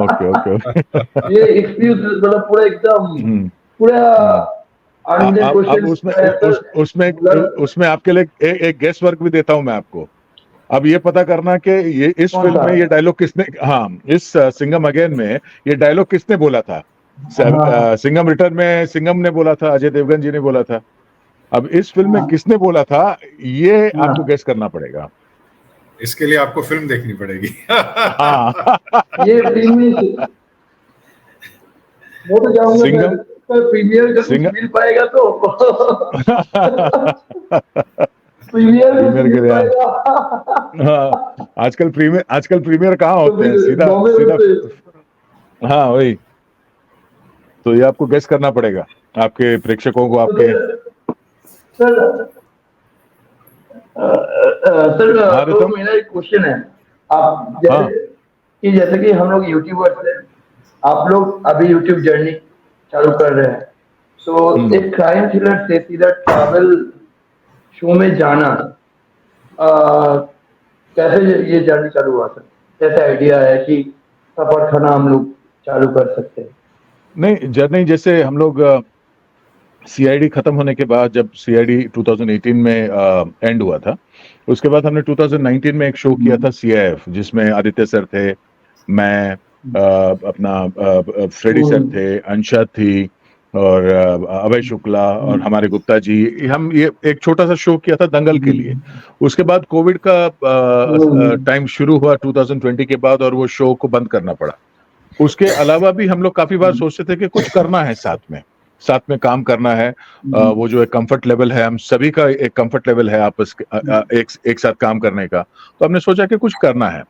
Okay okay okay. ये एक्सक्यूज मतलब पूरा एकदम हम्म पूरा हम्म। अनमिलियन अब क्वेश्चंस उसमें का आंसर मतलब उसमें आपके लिए एक गेस वर्क भी देता हूं मैं आपको। अब ये पता करना कि ये इस कौन फिल्म सा? में ये डायलॉग किसने, हाँ, इस सिंघम अगेन में ये डायलॉग किसने बोला था। हाँ सिंघम रिटर्न में सिंघम ने बोला था, अजय देवगन जी ने बोला था। अब इस फिल्म में हाँ किसने बोला था ये आपको हाँ। गेस करना पड़ेगा। इसके लिए आपको फिल्म देखनी पड़ेगी। हाँ। ये प्रीमियर, मैं तो जाऊंगा सिंघम सर प्रीमियर का कुछ सिंघम मिल पाएगा तो प्रीमियर में कुछ प्रीमियर के मिल लिए, पाएगा हाँ, आजकल प्रीमियर कहाँ तो होते हैं, फिर सीधा बॉम्बे में सीधा। से हाँ वही, तो ये आपको गेस करना पड़ेगा, आपके प्रेक्षकों को, तो आपके। फिर सर सर हाँ तो रितम। मेरा एक क्वेश्चन है। आप हाँ जैसे कि हम लोग यूट्यूबर्स हैं, आप लोग अभी यूट्यूब जर्नी चालू कर रहे हैं, तो एक क्राइम थ्रिलर से सीधा ट्रैवल शो में जाना, कैसे ये जर्नी चालू हुआ सर? कैसे आइडिया है कि सफर खाना हम लोग चालू कर सकते हैं? नहीं, जर्नी जैसे हम लोग सीआईडी खत्म होने के बाद, जब सीआईडी 2018 में एंड हुआ था, उसके बाद हमने 2019 में एक शो किया था सीआईएफ, जिसमें आदित्य सर थे, मैं अपना फ्रेडी सर थे, अंशा थी, और अभय शुक्ला और हमारे गुप्ता जी। हम ये एक छोटा सा शो किया था दंगल के लिए। उसके बाद कोविड का टाइम शुरू हुआ 2020 के बाद, और वो शो को बंद करना पड़ा। उसके अलावा भी हम लोग काफी बार सोचते थे कि कुछ करना है, साथ में काम करना है। वो जो एक कंफर्ट लेवल है, हम सभी का एक कंफर्ट लेवल है आपस एक साथ काम करने का, तो हमने सोचा कि कुछ करना है।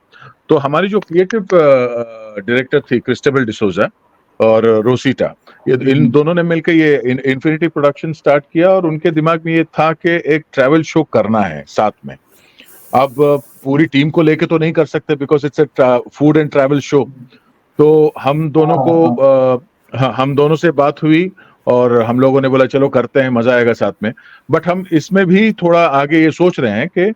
तो हमारी जो क्रिएटिव डायरेक्टर थी क्रिस्टेबल डिसोजा और रोसिटा, ये इन दोनों ने मिलकर ये इन्फिनिटी प्रोडक्शन स्टार्ट किया, और उनके दिमाग में ये था कि एक ट्रैवल शो करना है साथ में। अब पूरी टीम को लेके तो नहीं कर सकते, because it's a food and travel show. तो हम दोनों को हम दोनों से बात हुई, और हम लोगों ने बोला चलो करते हैं, मजा आएगा साथ में। बट हम इसमें भी थोड़ा आगे ये सोच रहे हैं कि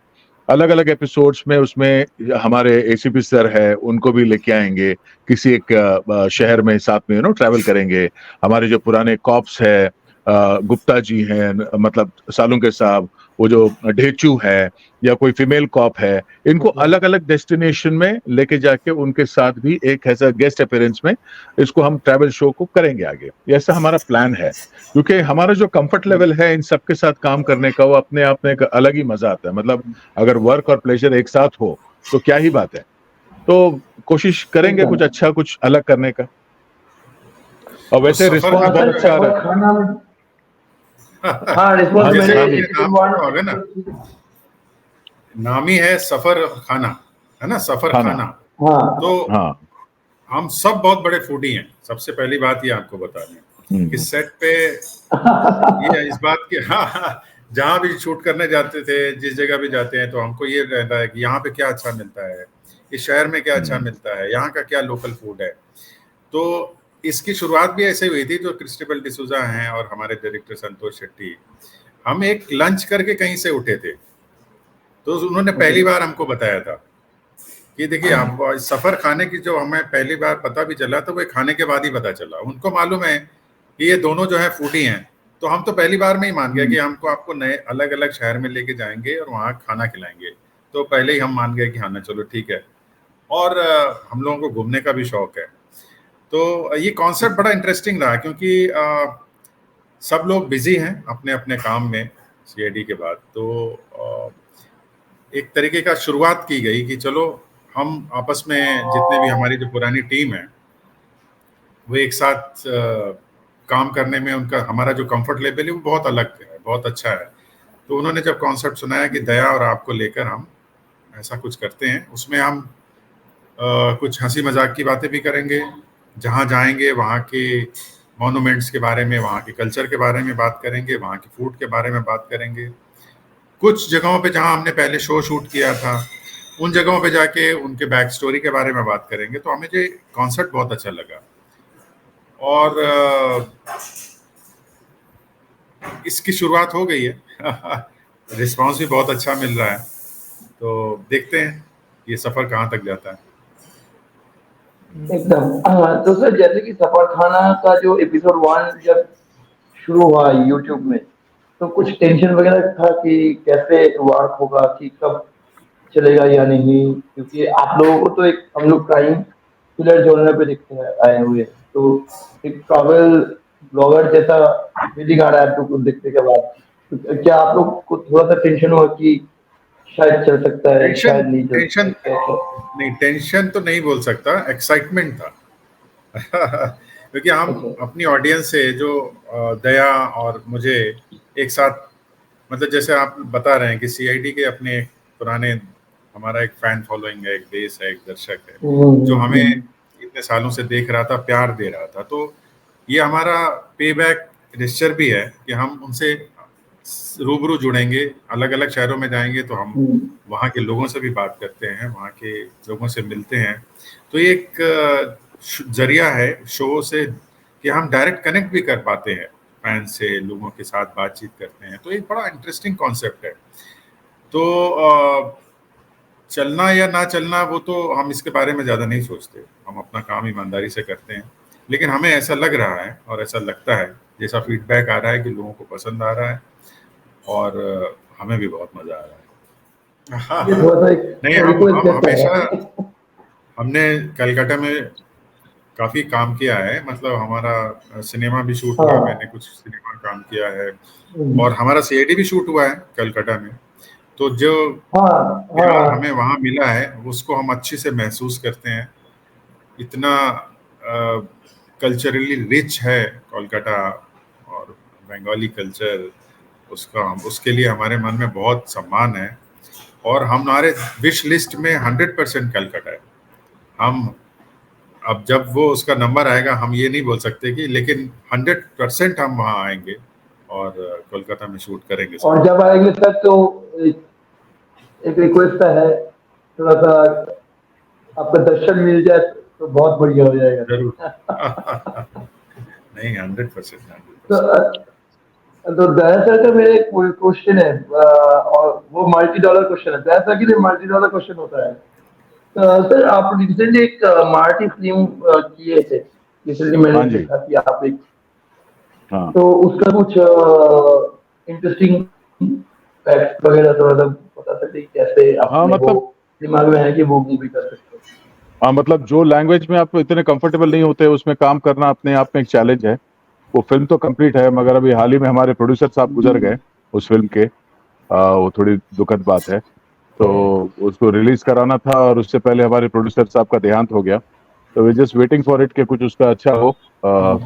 अलग अलग एपिसोड्स में उसमें हमारे एसीपी सर है, उनको भी लेके आएंगे, किसी एक शहर में साथ में ट्रैवल करेंगे। हमारे जो पुराने कॉप्स है, गुप्ता जी हैं, मतलब सालुंके साहब, वो जो ढेचू है, या कोई फीमेल कॉप है, इनको अलग अलग डेस्टिनेशन में लेके जाके उनके साथ भी एक ऐसा गेस्ट अपीयरेंस में इसको हम ट्रैवल शो को करेंगे आगे। ऐसा हमारा प्लान है, क्योंकि हमारा जो कंफर्ट लेवल है इन सबके साथ काम करने का, वो अपने आप में एक अलग ही मजा आता है। मतलब अगर वर्क और प्लेजर एक साथ हो तो क्या ही बात है। तो कोशिश करेंगे कुछ अच्छा, कुछ अलग करने का। और वैसे रिस्पॉन्स बहुत अच्छा आ रहा है। हाँ, रिस्पॉन्स मैंने ना, नाम ही है सफर खाना, है ना, सफर खाना। तो हम सब बहुत बड़े फूडी हैं। सबसे पहली बात ये आपको बता दें कि सेट पे ये इस बात की, हाँ, जहाँ भी शूट करने जाते थे, जिस जगह भी जाते हैं, तो हमको ये रहता है कि यहाँ पे क्या अच्छा मिलता है, इस शहर में क्या अच्छा मिलता है, यहाँ का क्या लोकल फूड है। तो इसकी शुरुआत भी ऐसे हुई थी। जो क्रिस्टेबल डिसूजा हैं और हमारे डायरेक्टर संतोष शेट्टी, हम एक लंच करके कहीं से उठे थे, तो उन्होंने पहली बार हमको बताया था कि देखिए, आप सफर खाने की, जो हमें पहली बार पता भी चला तो वो खाने के बाद ही पता चला। उनको मालूम है कि ये दोनों जो है फूडी हैं, तो हम तो पहली बार में ही मान गए कि हमको आपको नए अलग अलग शहर में लेके जाएंगे और वहाँ खाना खिलाएंगे। तो पहले ही हम मान गए कि हाँ ना, चलो ठीक है। और हम लोगों को घूमने का भी शौक है, तो ये कॉन्सेप्ट बड़ा इंटरेस्टिंग रहा, क्योंकि सब लोग बिजी हैं अपने अपने काम में सीआईडी के बाद। तो एक तरीके का शुरुआत की गई कि चलो हम आपस में, जितने भी हमारी जो पुरानी टीम है, वो एक साथ काम करने में उनका, हमारा जो कंफर्ट लेवल है वो बहुत अलग है, बहुत अच्छा है। तो उन्होंने जब कॉन्सेप्ट सुनाया कि दया और आपको लेकर हम ऐसा कुछ करते हैं, उसमें हम कुछ हंसी मजाक की बातें भी करेंगे, जहाँ जाएंगे वहाँ के मॉन्यूमेंट्स के बारे में, वहाँ के कल्चर के बारे में बात करेंगे, वहाँ के फूड के बारे में बात करेंगे। कुछ जगहों पे जहाँ हमने पहले शो शूट किया था, उन जगहों पे जाके उनके बैक स्टोरी के बारे में बात करेंगे। तो हमें ये कॉन्सेप्ट बहुत अच्छा लगा, और इसकी शुरुआत हो गई है। रिस्पांस भी बहुत अच्छा मिल रहा है, तो देखते हैं ये सफर कहाँ तक जाता है। एकदम। तो सर, जैसे कि सफर खाना का जो एपिसोड 1 जब शुरू हुआ यूट्यूब में, तो कुछ टेंशन वगैरह था कि कैसे वर्क होगा, कि कब चलेगा या नहीं, क्योंकि आप लोगों को तो एक, हम लोग क्राइम थ्रिलर जॉनर पे देखते हैं आए हुए, तो एक ट्रैवल ब्लॉगर जैसा फीलिंग आ रहा है आपको देखने के बाद। तो क्या आप लोग को थोड़ा सा टेंशन हुआ कि शायद चल सकता है, शायद नहीं चल टेंशन सकता है? नहीं, टेंशन तो नहीं बोल सकता, एक्साइटमेंट था। क्योंकि हम अपनी ऑडियंस से, जो दया और मुझे एक साथ, मतलब जैसे आप बता रहे हैं कि सीआईडी के अपने पुराने, हमारा एक फैन फॉलोइंग है, एक बेस है, एक दर्शक है, जो हमें इतने सालों से देख रहा था, प्यार दे रहा था। तो ये हमारा पे बैक जेस्चर भी है कि हम उनसे रूबरू जुड़ेंगे, अलग अलग शहरों में जाएंगे तो हम वहाँ के लोगों से भी बात करते हैं, वहाँ के लोगों से मिलते हैं। तो ये एक जरिया है शो से कि हम डायरेक्ट कनेक्ट भी कर पाते हैं फैंस से, लोगों के साथ बातचीत करते हैं, तो एक बड़ा इंटरेस्टिंग कॉन्सेप्ट है। तो चलना या ना चलना वो तो हम इसके बारे में ज़्यादा नहीं सोचते, हम अपना काम ईमानदारी से करते हैं। लेकिन हमें ऐसा लग रहा है और ऐसा लगता है, जैसा फीडबैक आ रहा है कि लोगों को पसंद आ रहा है और हमें भी बहुत मज़ा आ रहा है। हाँ ये हाँ, थोड़ा सा एक नहीं रिक्वेस्ट हम जैसा हमेशा, है। हमने कलकत्ता में काफ़ी काम किया है, मतलब हमारा सिनेमा भी शूट हुआ है, हाँ। मैंने कुछ सिनेमा काम किया है हम्म। और हमारा सीआईडी भी शूट हुआ है कलकत्ता में। तो जो हाँ प्यार हाँ। हमें वहाँ मिला है उसको हम अच्छे से महसूस करते हैं। इतना कल्चरली रिच है कोलकाता और बंगाली कल्चर, उसका हम उसके लिए हमारे मन में बहुत सम्मान है और हमारे विश लिस्ट में 100% कलकत्ता है। हम अब जब वो उसका नंबर आएगा हम ये नहीं बोल सकते कि, लेकिन 100% हम वहाँ आएंगे और कोलकाता में शूट करेंगे सब। और जब आएंगे तक तो एक, एक रिक्वेस्ट है, थोड़ा सा आपका दर्शन मिल जाए तो बहुत बढ़िया हो जरूर। जाएगा। नहीं, 100%, 100%। तो दया सर का मेरे एक क्वेश्चन है, और वो मल्टी डॉलर क्वेश्चन है, दया सर के लिए मल्टी डॉलर क्वेश्चन होता है। सर आप रिसेंटली एक मराठी फिल्म किए थे, रिसेंटली मैंने हाँ जी। देखा कि आप एक, हाँ तो उसका कुछ इंटरेस्टिंग फैक्ट वगैरह थोड़ा सा बता सकते हैं कैसे हाँ आपने वो मतलब दिमाग में है कि वो मूवी कर सकते हैं? हाँ मतलब जो लैंग्वेज में आप इतने कंफर्टेबल नहीं होते उसमें काम करना अपने आप में एक चैलेंज है। वो फिल्म तो कंप्लीट है मगर अभी हाल ही में हमारे प्रोड्यूसर साहब गुजर गए उस फिल्म के। वो थोड़ी दुखद बात है। तो उसको रिलीज कराना था और उससे पहले हमारे प्रोड्यूसर साहब का देहांत हो गया। तो वे जस्ट वेटिंग फॉर इट कि कुछ उसका अच्छा हो,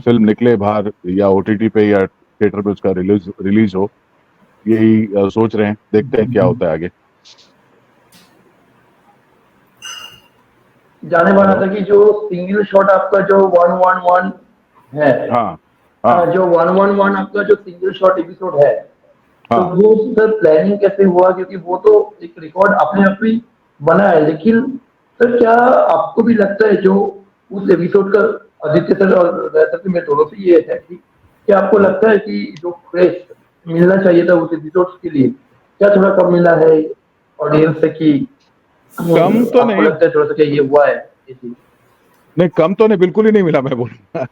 फिल्म निकले बाहर या ओटीटी पे या थिएटर पे उसका रिलीज रिलीज हो। यही सोच रहे हैं, देखते हैं क्या होता है आगे। जाने माना हेलो। था कि जो सिंगल शॉट आपका जो 111 है, हाँ हाँ जो 111 आपका जो सिंगल शॉट एपिसोड है, तो हाँ वो सर प्लानिंग कैसे हुआ? क्योंकि वो तो एक रिकॉर्ड अपने आप ही बना है, लेकिन सर क्या आपको भी लगता है जो उस एपिसोड का, आदित्य सर और रैसा सर में दोनों से ये है कि क्या आपको लगता है कि जो फ्रेश मिलना चाहिए था उस एपिसोड के लिए, क्या थोड़ा कम मिला है ऑडियंस से कि कम तो आपको नहीं। लगता है थोड़ा सा क्या ये हुआ है ये चीज? नहीं कम तो नहीं, बिल्कुल ही नहीं मिला मैं बोलूँगा।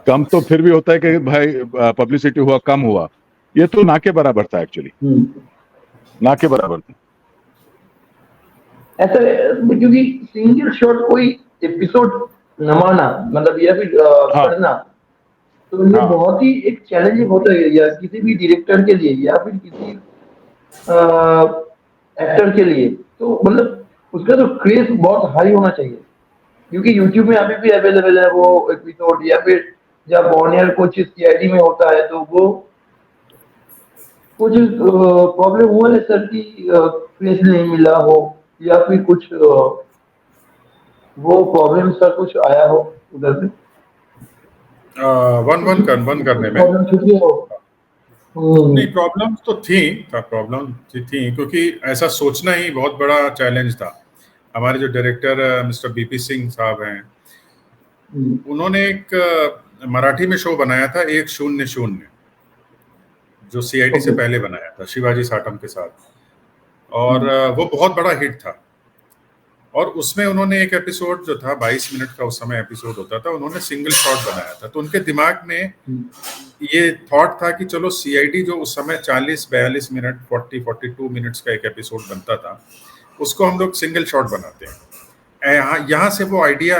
कम तो फिर भी होता है कि भाई पब्लिसिटी हुआ कम हुआ। ये तो ना के बराबर था एक्चुअली, हम्म। ना के बराबर था। ऐसा क्योंकि सिंगल शॉट कोई एपिसोड नवाना मतलब या फिर हाँ करना, तो ये हाँ बहुत ही एक चैलेंजिंग होता है या किसी भी डायरेक्टर के लिए या फिर किसी एक्टर के लिए। तो मतलब उसका तो क्रेज बहुत हाई होना चाहिए, क्योंकि यूट्यूब में अभी भी अवेलेबल है वो एपिसोड, या फिर जब ऑन एयर कुछ सीआईडी में होता है तो वो कुछ प्रॉब्लम हुआ है सर कि क्रेज नहीं मिला हो, या फिर कुछ वो प्रॉब्लम सर कुछ आया हो उधर से, वन कुछ वन वन करने में। प्रॉब्लम छुट्टी हो? नहीं, प्रॉब्लम तो थी, क्योंकि ऐसा सोचना ही बहुत बड़ा चैलेंज था। हमारे जो डायरेक्टर मिस्टर बीपी सिंह साहब हैं, हम्म। उन्होंने एक मराठी में शो बनाया था 100, जो सीआईडी से ओके। पहले बनाया था शिवाजी साटम के साथ, और हम्म। वो बहुत बड़ा हिट था। और उसमें उन्होंने एक एपिसोड जो था 22 मिनट का, उस समय एपिसोड होता था, उन्होंने सिंगल शॉट बनाया था। तो उनके दिमाग में ये थॉट था कि चलो सीआईडी जो उस समय 40-42 मिनट, 40-42 मिनट्स का एक एपिसोड बनता था, उसको हम लोग सिंगल शॉट बनाते हैं। यहाँ से वो आइडिया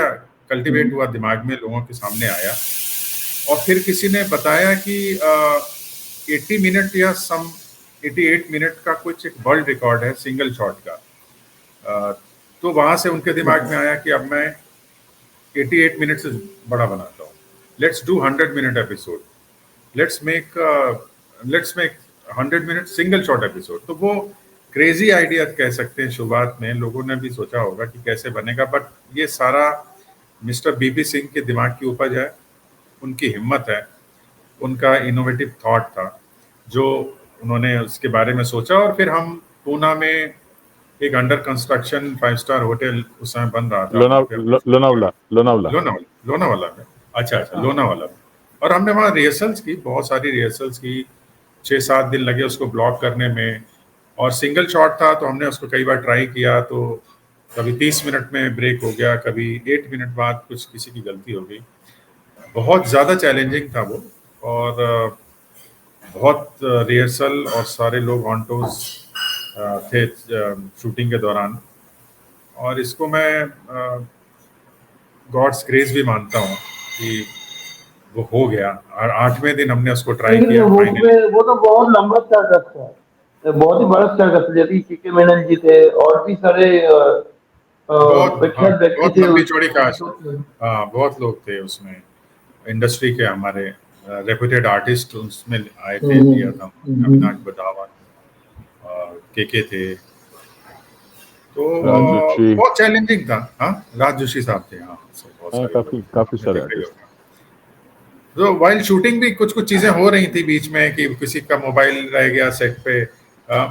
कल्टीवेट हुआ, दिमाग में लोगों के सामने आया और फिर किसी ने बताया कि 80 मिनट या 88 मिनट का कुछ एक वर्ल्ड रिकॉर्ड है सिंगल शॉट का। तो वहां से उनके दिमाग में आया कि अब मैं 88 मिनट से बड़ा बनाता हूँ, let's do 100 minute episode, let's make 100 minute single shot episode. तो वो क्रेजी आइडिया कह सकते हैं, शुरुआत में लोगों ने भी सोचा होगा कि कैसे बनेगा, बट ये सारा मिस्टर बीपी सिंह के दिमाग की उपज है, उनकी हिम्मत है, उनका इनोवेटिव थॉट था जो उन्होंने उसके बारे में सोचा। और फिर हम पूना में एक अंडर कंस्ट्रक्शन 5 स्टार होटल उस समय बन रहा था, वहाँ पे हमने शूट किया। लोनावला लोनावला। लोनावाला, लोनावाला में, अच्छा अच्छा, लोनावाला में। और हमने वहाँ रिहर्सल्स की, बहुत सारी रिहर्सल्स की, 6-7 दिन लगे उसको ब्लॉक करने में। और सिंगल शॉट था तो हमने उसको कई बार ट्राई किया, तो कभी 30 मिनट में ब्रेक हो गया, कभी 8 मिनट बाद कुछ किसी की गलती हो गई। बहुत ज़्यादा चैलेंजिंग था वो। और बहुत रिहर्सल और सारे लोग ऑन टोज थे शूटिंग के दौरान। और इसको मैं गॉड्स ग्रेस भी मानता हूँ कि वो हो गया। और 8वें दिन हमने उसको ट्राई लेकिन किया फाइनली। वो तो बहुत लंबा स्टार्टअप था, बहुत ही बड़ा स्टार्टअप था, जैसे के मेनन जी थे और भी सारे हाँ, विख्यात व्यक्ति बहुत थे लंबी उस चौड़ी कास्ट। एपिसोड में। हाँ, बहुत लोग थे उसमें, इंडस्ट्री के हमारे रेप्यूटेड आर्टिस्ट उसमें आए थे, लिया था उन्होंने, अविनाश बदावन, के थे। तो राज जोशी। बहुत चैलेंजिंग था। हाँ, राज जोशी साहब थे। हाँ, बहुत हाँ, सारे लोग काफी थे, काफी आपने सारे देखा ही आर्टिस्ट। होगा। तो वाइल शूटिंग भी कुछ कुछ चीजें हो रही थी बीच में कि किसी का मोबाइल रह गया सेट पे,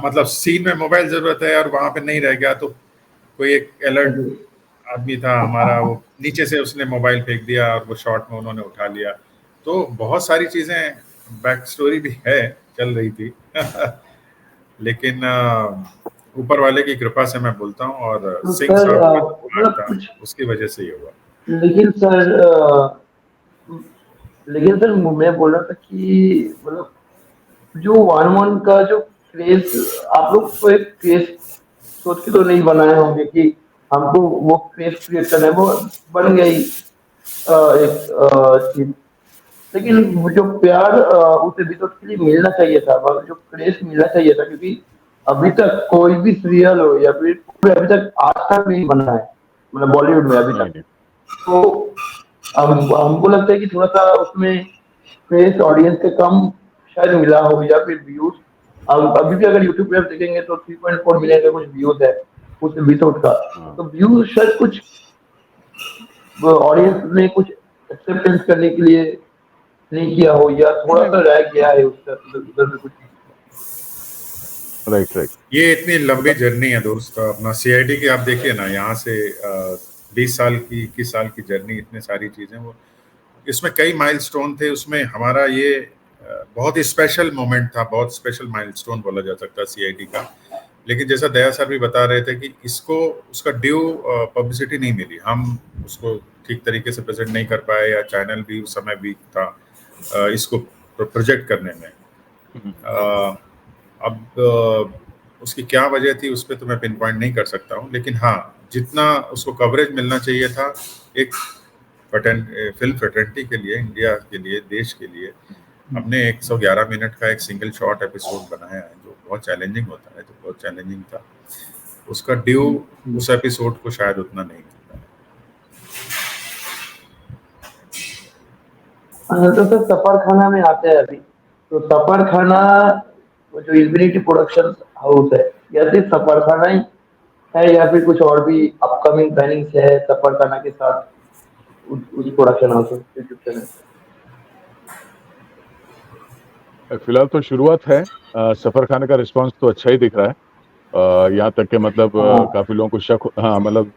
मतलब सीन में मोबाइल जरूरत है और वहां पे नहीं रह गया, तो कोई एक अलर्ट आदमी था हमारा, वो नीचे से उसने मोबाइल फेंक दिया और वो शॉट में उन्होंने उठा लिया। तो बहुत सारी चीजें, बैक स्टोरी भी है, चल रही थी। लेकिन ऊपर वाले की कृपा से मैं बोलता हूँ, और तो सिंह सर साहब का जो दिमाग मतलब था कुछ, उसकी वजह से ये हुआ। लेकिन सर लेकिन सर मैं बोल रहा था कि मतलब जो वन वन का जो क्रेज, आप लोग तो एक क्रेज सोच के तो नहीं बनाए होंगे कि हमको वो क्रेज क्रिएट करना है, वो बन गई एक चीज। लेकिन वो जो प्यार उस एपिसोड के लिए मिलना चाहिए था, मतलब जो क्रेज मिलना चाहिए था, क्योंकि अभी तक कोई भी सीरियल हो या फिर कोई अभी तक आज तक नहीं बना है, मतलब बॉलीवुड में अभी नहीं तक। नहीं। तो हमको लगता है कि थोड़ा सा उसमें क्रेज ऑडियंस के कम शायद मिला हो, या फिर व्यूज। अब अभी भी अगर यूट्यूब पे आप देखेंगे तो 3.4 मिलियन का कुछ व्यूज है उस एपिसोड का। हाँ तो व्यूज शायद कुछ ऑडियंस ने कुछ एक्सेप्टेंस करने के लिए नहीं किया हो, या थोड़ा सा नहीं। रह गया है उसका उधर उधर में कुछ। Right right. ये इतनी लंबी मतलब जर्नी है दोस्त, अपना सीआईडी की आप देखिए ना, यहाँ से 20 साल की, 21 साल की जर्नी, इतने सारी चीजें, वो इसमें कई माइलस्टोन थे। उसमें हमारा ये बहुत ही स्पेशल मोमेंट था, बहुत स्पेशल माइलस्टोन बोला जा सकता है सीआईडी का। लेकिन जैसा दया सर भी बता रहे थे कि इसको उसका ड्यू पब्लिसिटी नहीं मिली, हम उसको ठीक तरीके से प्रेजेंट नहीं कर पाए, या चैनल भी उस समय वीक था इसको प्रोजेक्ट करने में। अ, अब उसकी क्या वजह थी उस पर तो मैं पिन पॉइंट नहीं कर सकता हूँ, लेकिन हाँ, जितना उसको कवरेज मिलना चाहिए था एक फिल्म फ्रेटर्निटी के लिए, इंडिया के लिए, देश के लिए, हमने 111 मिनट का एक सिंगल शॉट एपिसोड बनाया है, जो बहुत चैलेंजिंग होता है, जो बहुत चैलेंजिंग था। उसका ड्यू उस एपिसोड को शायद उतना नहीं मिलता है। तो सर सफर खाना में आते हैं अभी। तो सफर खाना वो जो इन्फिनिटी प्रोडक्शन हाउस है, या सिर्फ सफर खाना ही है, या फिर कुछ और भी अपकमिंग प्लानिंग्स है सफर खाना के साथ उस प्रोडक्शन हाउस यूट्यूब चैनल? फिलहाल तो शुरुआत है। सफर खाने का रिस्पांस तो अच्छा ही दिख रहा है। यहाँ तक कि मतलब हाँ। काफी लोगों को शक, हाँ मतलब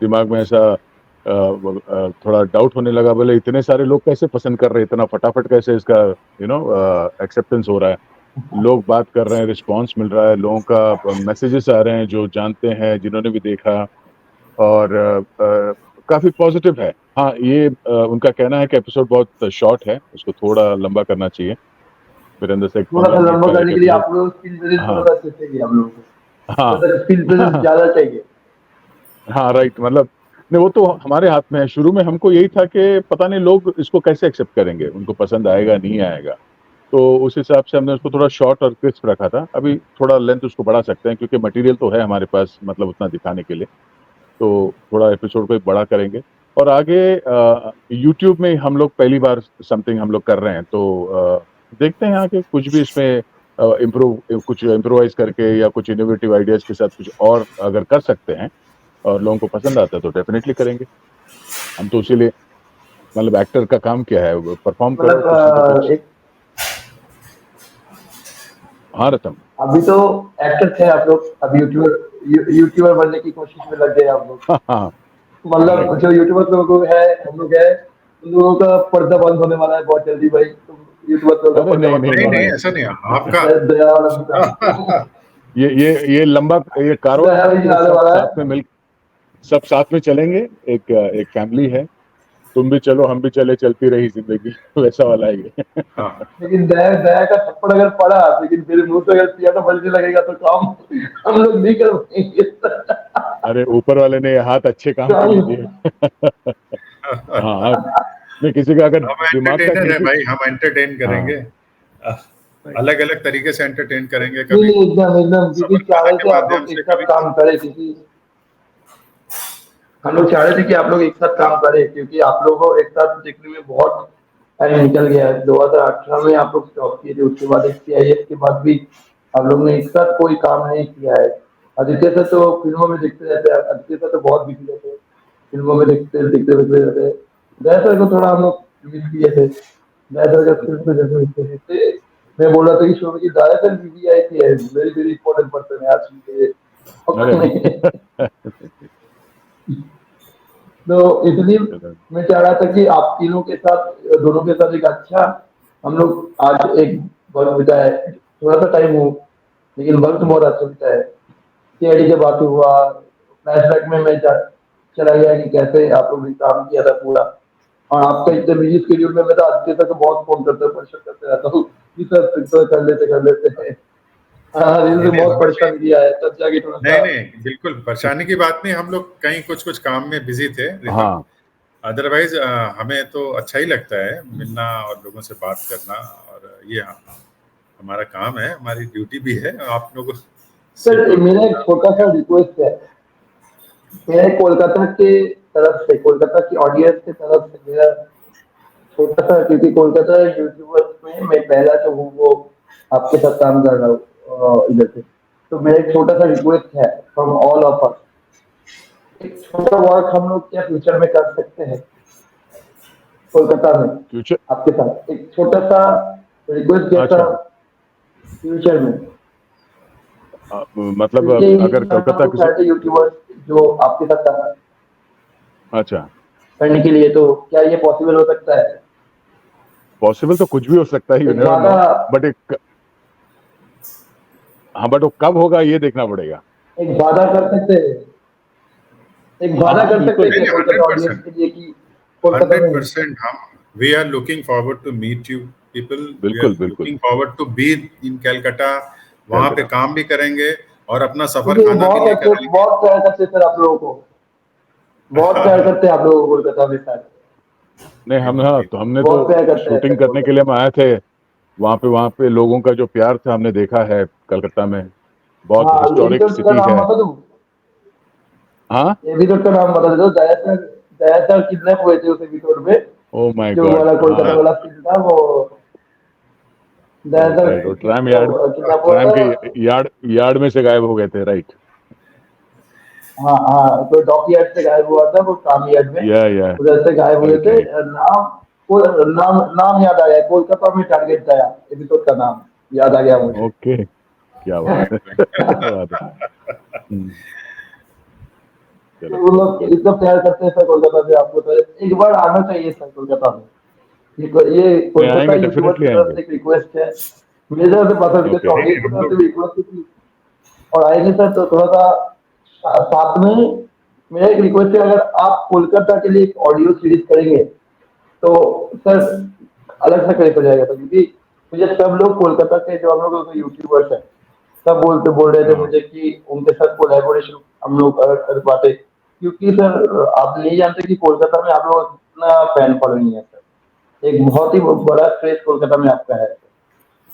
दिमाग में ऐसा थोड़ा डाउट होने लगा, बोले इतने सारे लोग कैसे पसंद कर रहे हैं, इतना फटाफट कैसे इसका एक्सेप्टेंस हो रहा है, लोग बात कर रहे हैं, रिस्पांस मिल रहा है, लोगों का मैसेजेस आ रहे हैं जो जानते हैं, जिन्होंने भी देखा। और काफी पॉजिटिव है। हाँ, ये उनका कहना है कि एपिसोड बहुत शॉर्ट है, उसको थोड़ा लंबा करना चाहिए, वीरेंद्र से थोड़ा सा 15 मिनट लंबा का एक करने के लिए एपिसोड। आप लोग स्क्रीन प्रेजेंस थोड़ा हाँ सा अच्छे चाहिए आप लोगों को, हाँ थोड़ा सा स्क्रीन प्रेजेंस हाँ ज्यादा चाहिए। हाँ राइट। मतलब नहीं, वो तो हमारे हाथ में है। शुरू में हमको यही था कि पता नहीं लोग इसको कैसे एक्सेप्ट करेंगे, उनको पसंद आएगा नहीं आएगा। तो उस हिसाब से हमने उसको थोड़ा शॉर्ट और क्रिस्प रखा था। अभी थोड़ा लेंथ उसको बढ़ा सकते हैं, क्योंकि मटेरियल तो है हमारे पास, मतलब उतना दिखाने के लिए। तो थोड़ा एपिसोड को एक बड़ा करेंगे। और आगे यूट्यूब में हम लोग पहली बार समथिंग हम लोग कर रहे हैं, तो देखते हैं आगे कुछ भी इसमें इम्प्रूव, कुछ इम्प्रोवाइज करके या कुछ इनोवेटिव आइडियाज के साथ कुछ और अगर कर सकते हैं और लोगों को पसंद आता है तो डेफिनेटली करेंगे। हम तो इसीलिए, मतलब एक्टर का काम क्या है, परफॉर्म करो कुछ ना तो मतलब कुछ। एक, हाँ रतन। अभी तो एक्टर थे आप लोग, अभी यूट्यूबर यूट्यूबर बनने की कोशिश में लग गए आप लोग। हाँ हाँ। राइट। मतलब जो यूट्यूबर लोग है, हम लोग है, उन लोगों का पर्दा बंद होने वाला है बहुत जल्दी भाई, तुम यूट्यूबर लोगों का अरे पर्दा नहीं बंद नहीं होने नहीं वाला नहीं नहीं, है। ऐसा नहीं, आपका दया वाला का ये लंबा, ये कारवां दया भी तो आने सब वाला साथ में है। मिल, सब साथ में चलेंगे। एक फैमिली है, तुम भी चलो हम भी चले, चलती रही जिंदगी वैसा वाला है ये। हाँ लेकिन दया दया का थप्पड़ अगर पड़ा, लेकिन फिर मुंह से अगर पियानो बजने लगेगा तो काम हम लोग नहीं कर पाएंगे। अरे ऊपर वाले ने हाथ अच्छे काम के लिए दिए। हाँ, नहीं किसी का अगर हम दिमाग का एंटरटेनर है किसी, भाई, हम एंटरटेन हाँ करेंगे, अलग अलग तरीके से एंटरटेन करेंगे, नहीं कभी नहीं, एकदम एकदम, क्योंकि सफर चाह खाना रहे के थे आप माध्यम लोग से, एक साथ कभी काम करें, क्योंकि हम लोग चाह रहे थे कि आप लोग एक साथ काम करें, क्योंकि आप लोगों को एक साथ देखने में बहुत टाइम निकल गया है। 2018 में आप लोग स्टॉप किए थे, उसके बाद एक CIS के बाद भी आप लोग ने एक साथ कोई काम नहीं किया है। आदित्य सर तो फिल्मों में दिखते रहते हैं, आदित्य सर तो बहुत बिजी रहते हैं, फिल्मों में दिखते दिखते दिखते रहते हैं। दया सर को थोड़ा हम लोग मिस किए थे, दया सर का फिल्म में जैसे दिखते थे। मैं बोल रहा था कि शो में कि दया सर बिजी आई थी, वेरी वेरी इंपॉर्टेंट पर्सन है आज के लिए। अरे तो इसलिए मैं चाह रहा था कि आप तीनों के साथ, दोनों के साथ एक अच्छा, हम लोग आज एक वक्त बिताए, थोड़ा सा टाइम हो लेकिन वक्त बहुत अच्छा बिताए। CID के बात हुआ, फ्लैशबैक में मैं चला गया कि कैसे आप लोग ने काम किया था पूरा। और आपका इतने बिजी शेड्यूल में मैं तो आदित्य तक बहुत फोन करते परेशान करते रहता हूँ कि सर फिर तो कर लेते हैं। हाँ, नहीं रील से नहीं, बहुत हमें भी परेशान किया है, तब जाके थोड़ा नहीं सा। नहीं, बिल्कुल परेशानी की बात नहीं, हम लोग कहीं कुछ कुछ काम में बिजी थे रितम। हाँ अदरवाइज हमें तो अच्छा ही लगता है मिलना और लोगों से बात करना, और ये हमारा काम है, हमारी ड्यूटी भी है आप लोगों से सर तो मेरा एक छोटा सा रिक्वेस्ट है, मेरे कोलकाता के तरफ से, कोलकाता की ऑडियंस की तरफ से मेरा छोटा सा, क्योंकि कोलकाता यूट्यूबर्स में मैं पहला जो हूँ वो आपके साथ काम कर रहा हूँ इधर से। तो मेरा एक छोटा सा रिक्वेस्ट है फ्रॉम ऑल ऑफ अस, एक छोटा वर्क हम लोग क्या फ्यूचर में कर सकते हैं कोलकाता में फ्यूचर, आपके साथ, एक छोटा सा रिक्वेस्ट जैसा अच्छा फ्यूचर में। मतलब क्योंकि अगर हम कोलकाता लोग किसी, चाहते यूट्यूबर्स जो आपके साथ काम अच्छा करने के लिए, तो क्या ये पॉसिबल हो सकता है? पॉसिबल तो कुछ भी हो सकता है, यू एक नेवर वादा, नो, बट एक, हाँ बट वो कब होगा ये देखना पड़ेगा। एक वादा कर सकते हैं, एक हाँ वादा हाँ कर सकते बिल्कुल, हैं नहीं क्या नहीं, कोलकाता ऑडियंस 100%, के लिए कि कोलकाता में 100%, हम we are looking forward to meet you people, we are बिल्कुल बिल्कुल। Looking forward to be in Calcutta, वहां पे कलकत्ता, काम भी करेंगे और अपना सफर क्योंकि खाना भी बहुत लेकर अच्छे, आएंगे। बहुत प्यार करते हैं सर आप लोगों को, बहुत प्यार करते हैं आप लोगों को कोलकाता में सर, नहीं हम, हाँ जी, तो हमने तो बहुत प्यार करते हैं शूटिंग सर करने के कोलकाता। लिए हम आए थे, वहाँ पे लोगों का जो प्यार था हमने देखा है कलकत्ता में, बहुत हाँ, हिस्टोरिक एपिसोड का सिटी नाम है। बता दूं? हाँ, एपिसोड का नाम बता दो, दया सर किडनैप हुए थे उस एपिसोड में, ओ माय जो गॉड, वाला कोलकाता हाँ वाला सीन था वो, दया राइट सर राइट, वो ट्राम यार्ड, किडनैप हुआ ट्राम था। के यार्ड यार्ड में से गायब हो गए थे, राइट। हाँ हाँ, तो डॉकयार्ड से गायब हुआ था वो, कामयार्ड में या उधर से गायब हुए राइट थे। राइट, नाम नाम नाम याद आ गया, कोलकाता में टारगेट था एपिसोड का नाम, याद आ गया मुझे। ओके, क्या बात है क्या बात है। हम्म, तो चलो वो लोग गुड। इतना प्यार करते हैं सर कोलकाता से, आपको तो एक बार आना चाहिए सर कोलकाता में। ये नहीं कोलकाता आएंगे, यूट्यूबर्स डेफिनेटली की तरफ आएंगे। से एक रिक्वेस्ट है, मेरी तरफ से पता है, ओके, नहीं ऑडियंस नहीं, की हम तरफ से लोग भी रिक्वेस्ट है। और आएंगे सर तो थोड़ा सा साथ में मेरा एक रिक्वेस्ट है, अगर आप कोलकाता के लिए एक ऑडियो सीरीज करेंगे तो सर अलग सा क्रेज हो जाएगा सर, क्योंकि मुझे सब लोग कोलकाता के जो हम लोग के यूट्यूबर्स हैं, सब बोल रहे थे हाँ मुझे कि उनके साथ कोलैबोरेशन हम लोग अगर कर पाते, क्योंकि सर आप नहीं जानते कि कोलकाता में आप लोग कितना फैन फॉलोइंग है सर, एक बहुत ही बड़ा क्रेज कोलकाता में आपका है।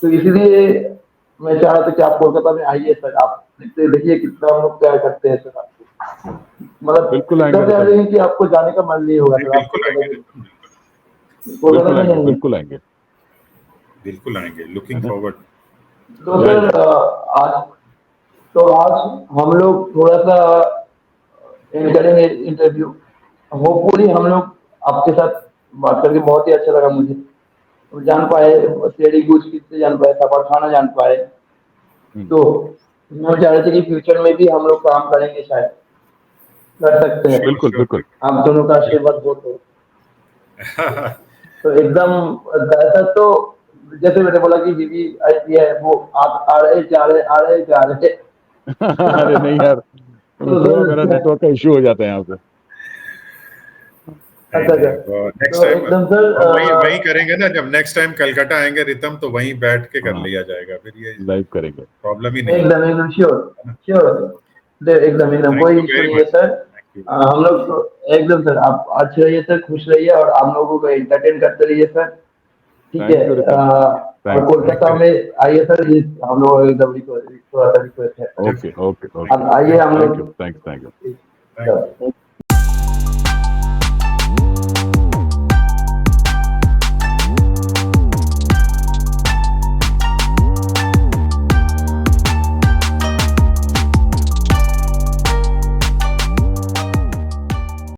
तो इसलिए मैं चाह रहा था कि आप कोलकाता में आइए सर, आप देखते देखिए कितना हम लोग प्यार करते हैं सर आपको, मतलब बिल्कुल इतना आएंगे प्यार रितम, देंगे कि आपको जाने का मन नहीं होगा नहीं, सर, आप बिल्कुल कोलकाता आएंगे के, रितम, बिल्कुल कोलकाता बिल्कुल नहीं आएंगे, आएंगे। बिल्कुल आएंगे, बिल्कुल आएंगे, है लुकिंग ना। फॉरवर्ड। तो या सर आज, तो आज हम लोग थोड़ा सा एंड करेंगे इंटरव्यू, होपफुली हम लोग आपके साथ बात करके बहुत ही अच्छा लगा मुझे, जान पाए शेरी गुज किससे जान पाए, सफर खाना जान पाए। हम्म, तो हम चाह रहे थे कि फ्यूचर में भी हम लोग काम करेंगे, शायद कर सकते हैं, श्योर बिल्कुल श्योर, बिल्कुल, आप दोनों का बिल्कुल, आशीर्वाद हो तो। तो एकदम ऐसा तो जैसे मैंने बोला कि बीबी आई है, वो आप आ रहे जा रहे आ रहे जा रहे। अरे नहीं यार, तो थोड़ा मेरा नेटवर्क का इश्यू हो जाता है यहाँ पे। अच्छा अच्छा, तो नेक्स्ट तो टाइम एकदम सर हम वही वही करेंगे ना, जब नेक्स्ट टाइम कलकत्ता आएंगे रितम, तो वहीं बैठ के कर हाँ, लिया जाएगा, फिर ये लाइव करेंगे। प्रॉब्लम ही नहीं है। एकदम एकदम श्योर है ना? श्योर, एकदम एकदम थैंक कोई यू इशू वेरी नहीं है मच। सर। Thank you. हम लोग तो एकदम सर, आप अच्छे रहिए सर, खुश रहिए और आप लोगों को एंटरटेन करते रहिए सर। ठीक है। थैंक यू रितम, और थैंक्स। Thank Kolkata you. में आइए सर, ये हम लोग एकदम थोड़ा सा रिक्वेस्ट है। ओके ओके ओके, अब आइए थैंक हम थैंक यू, लोग। Thanks, thank you. यू। ठीक,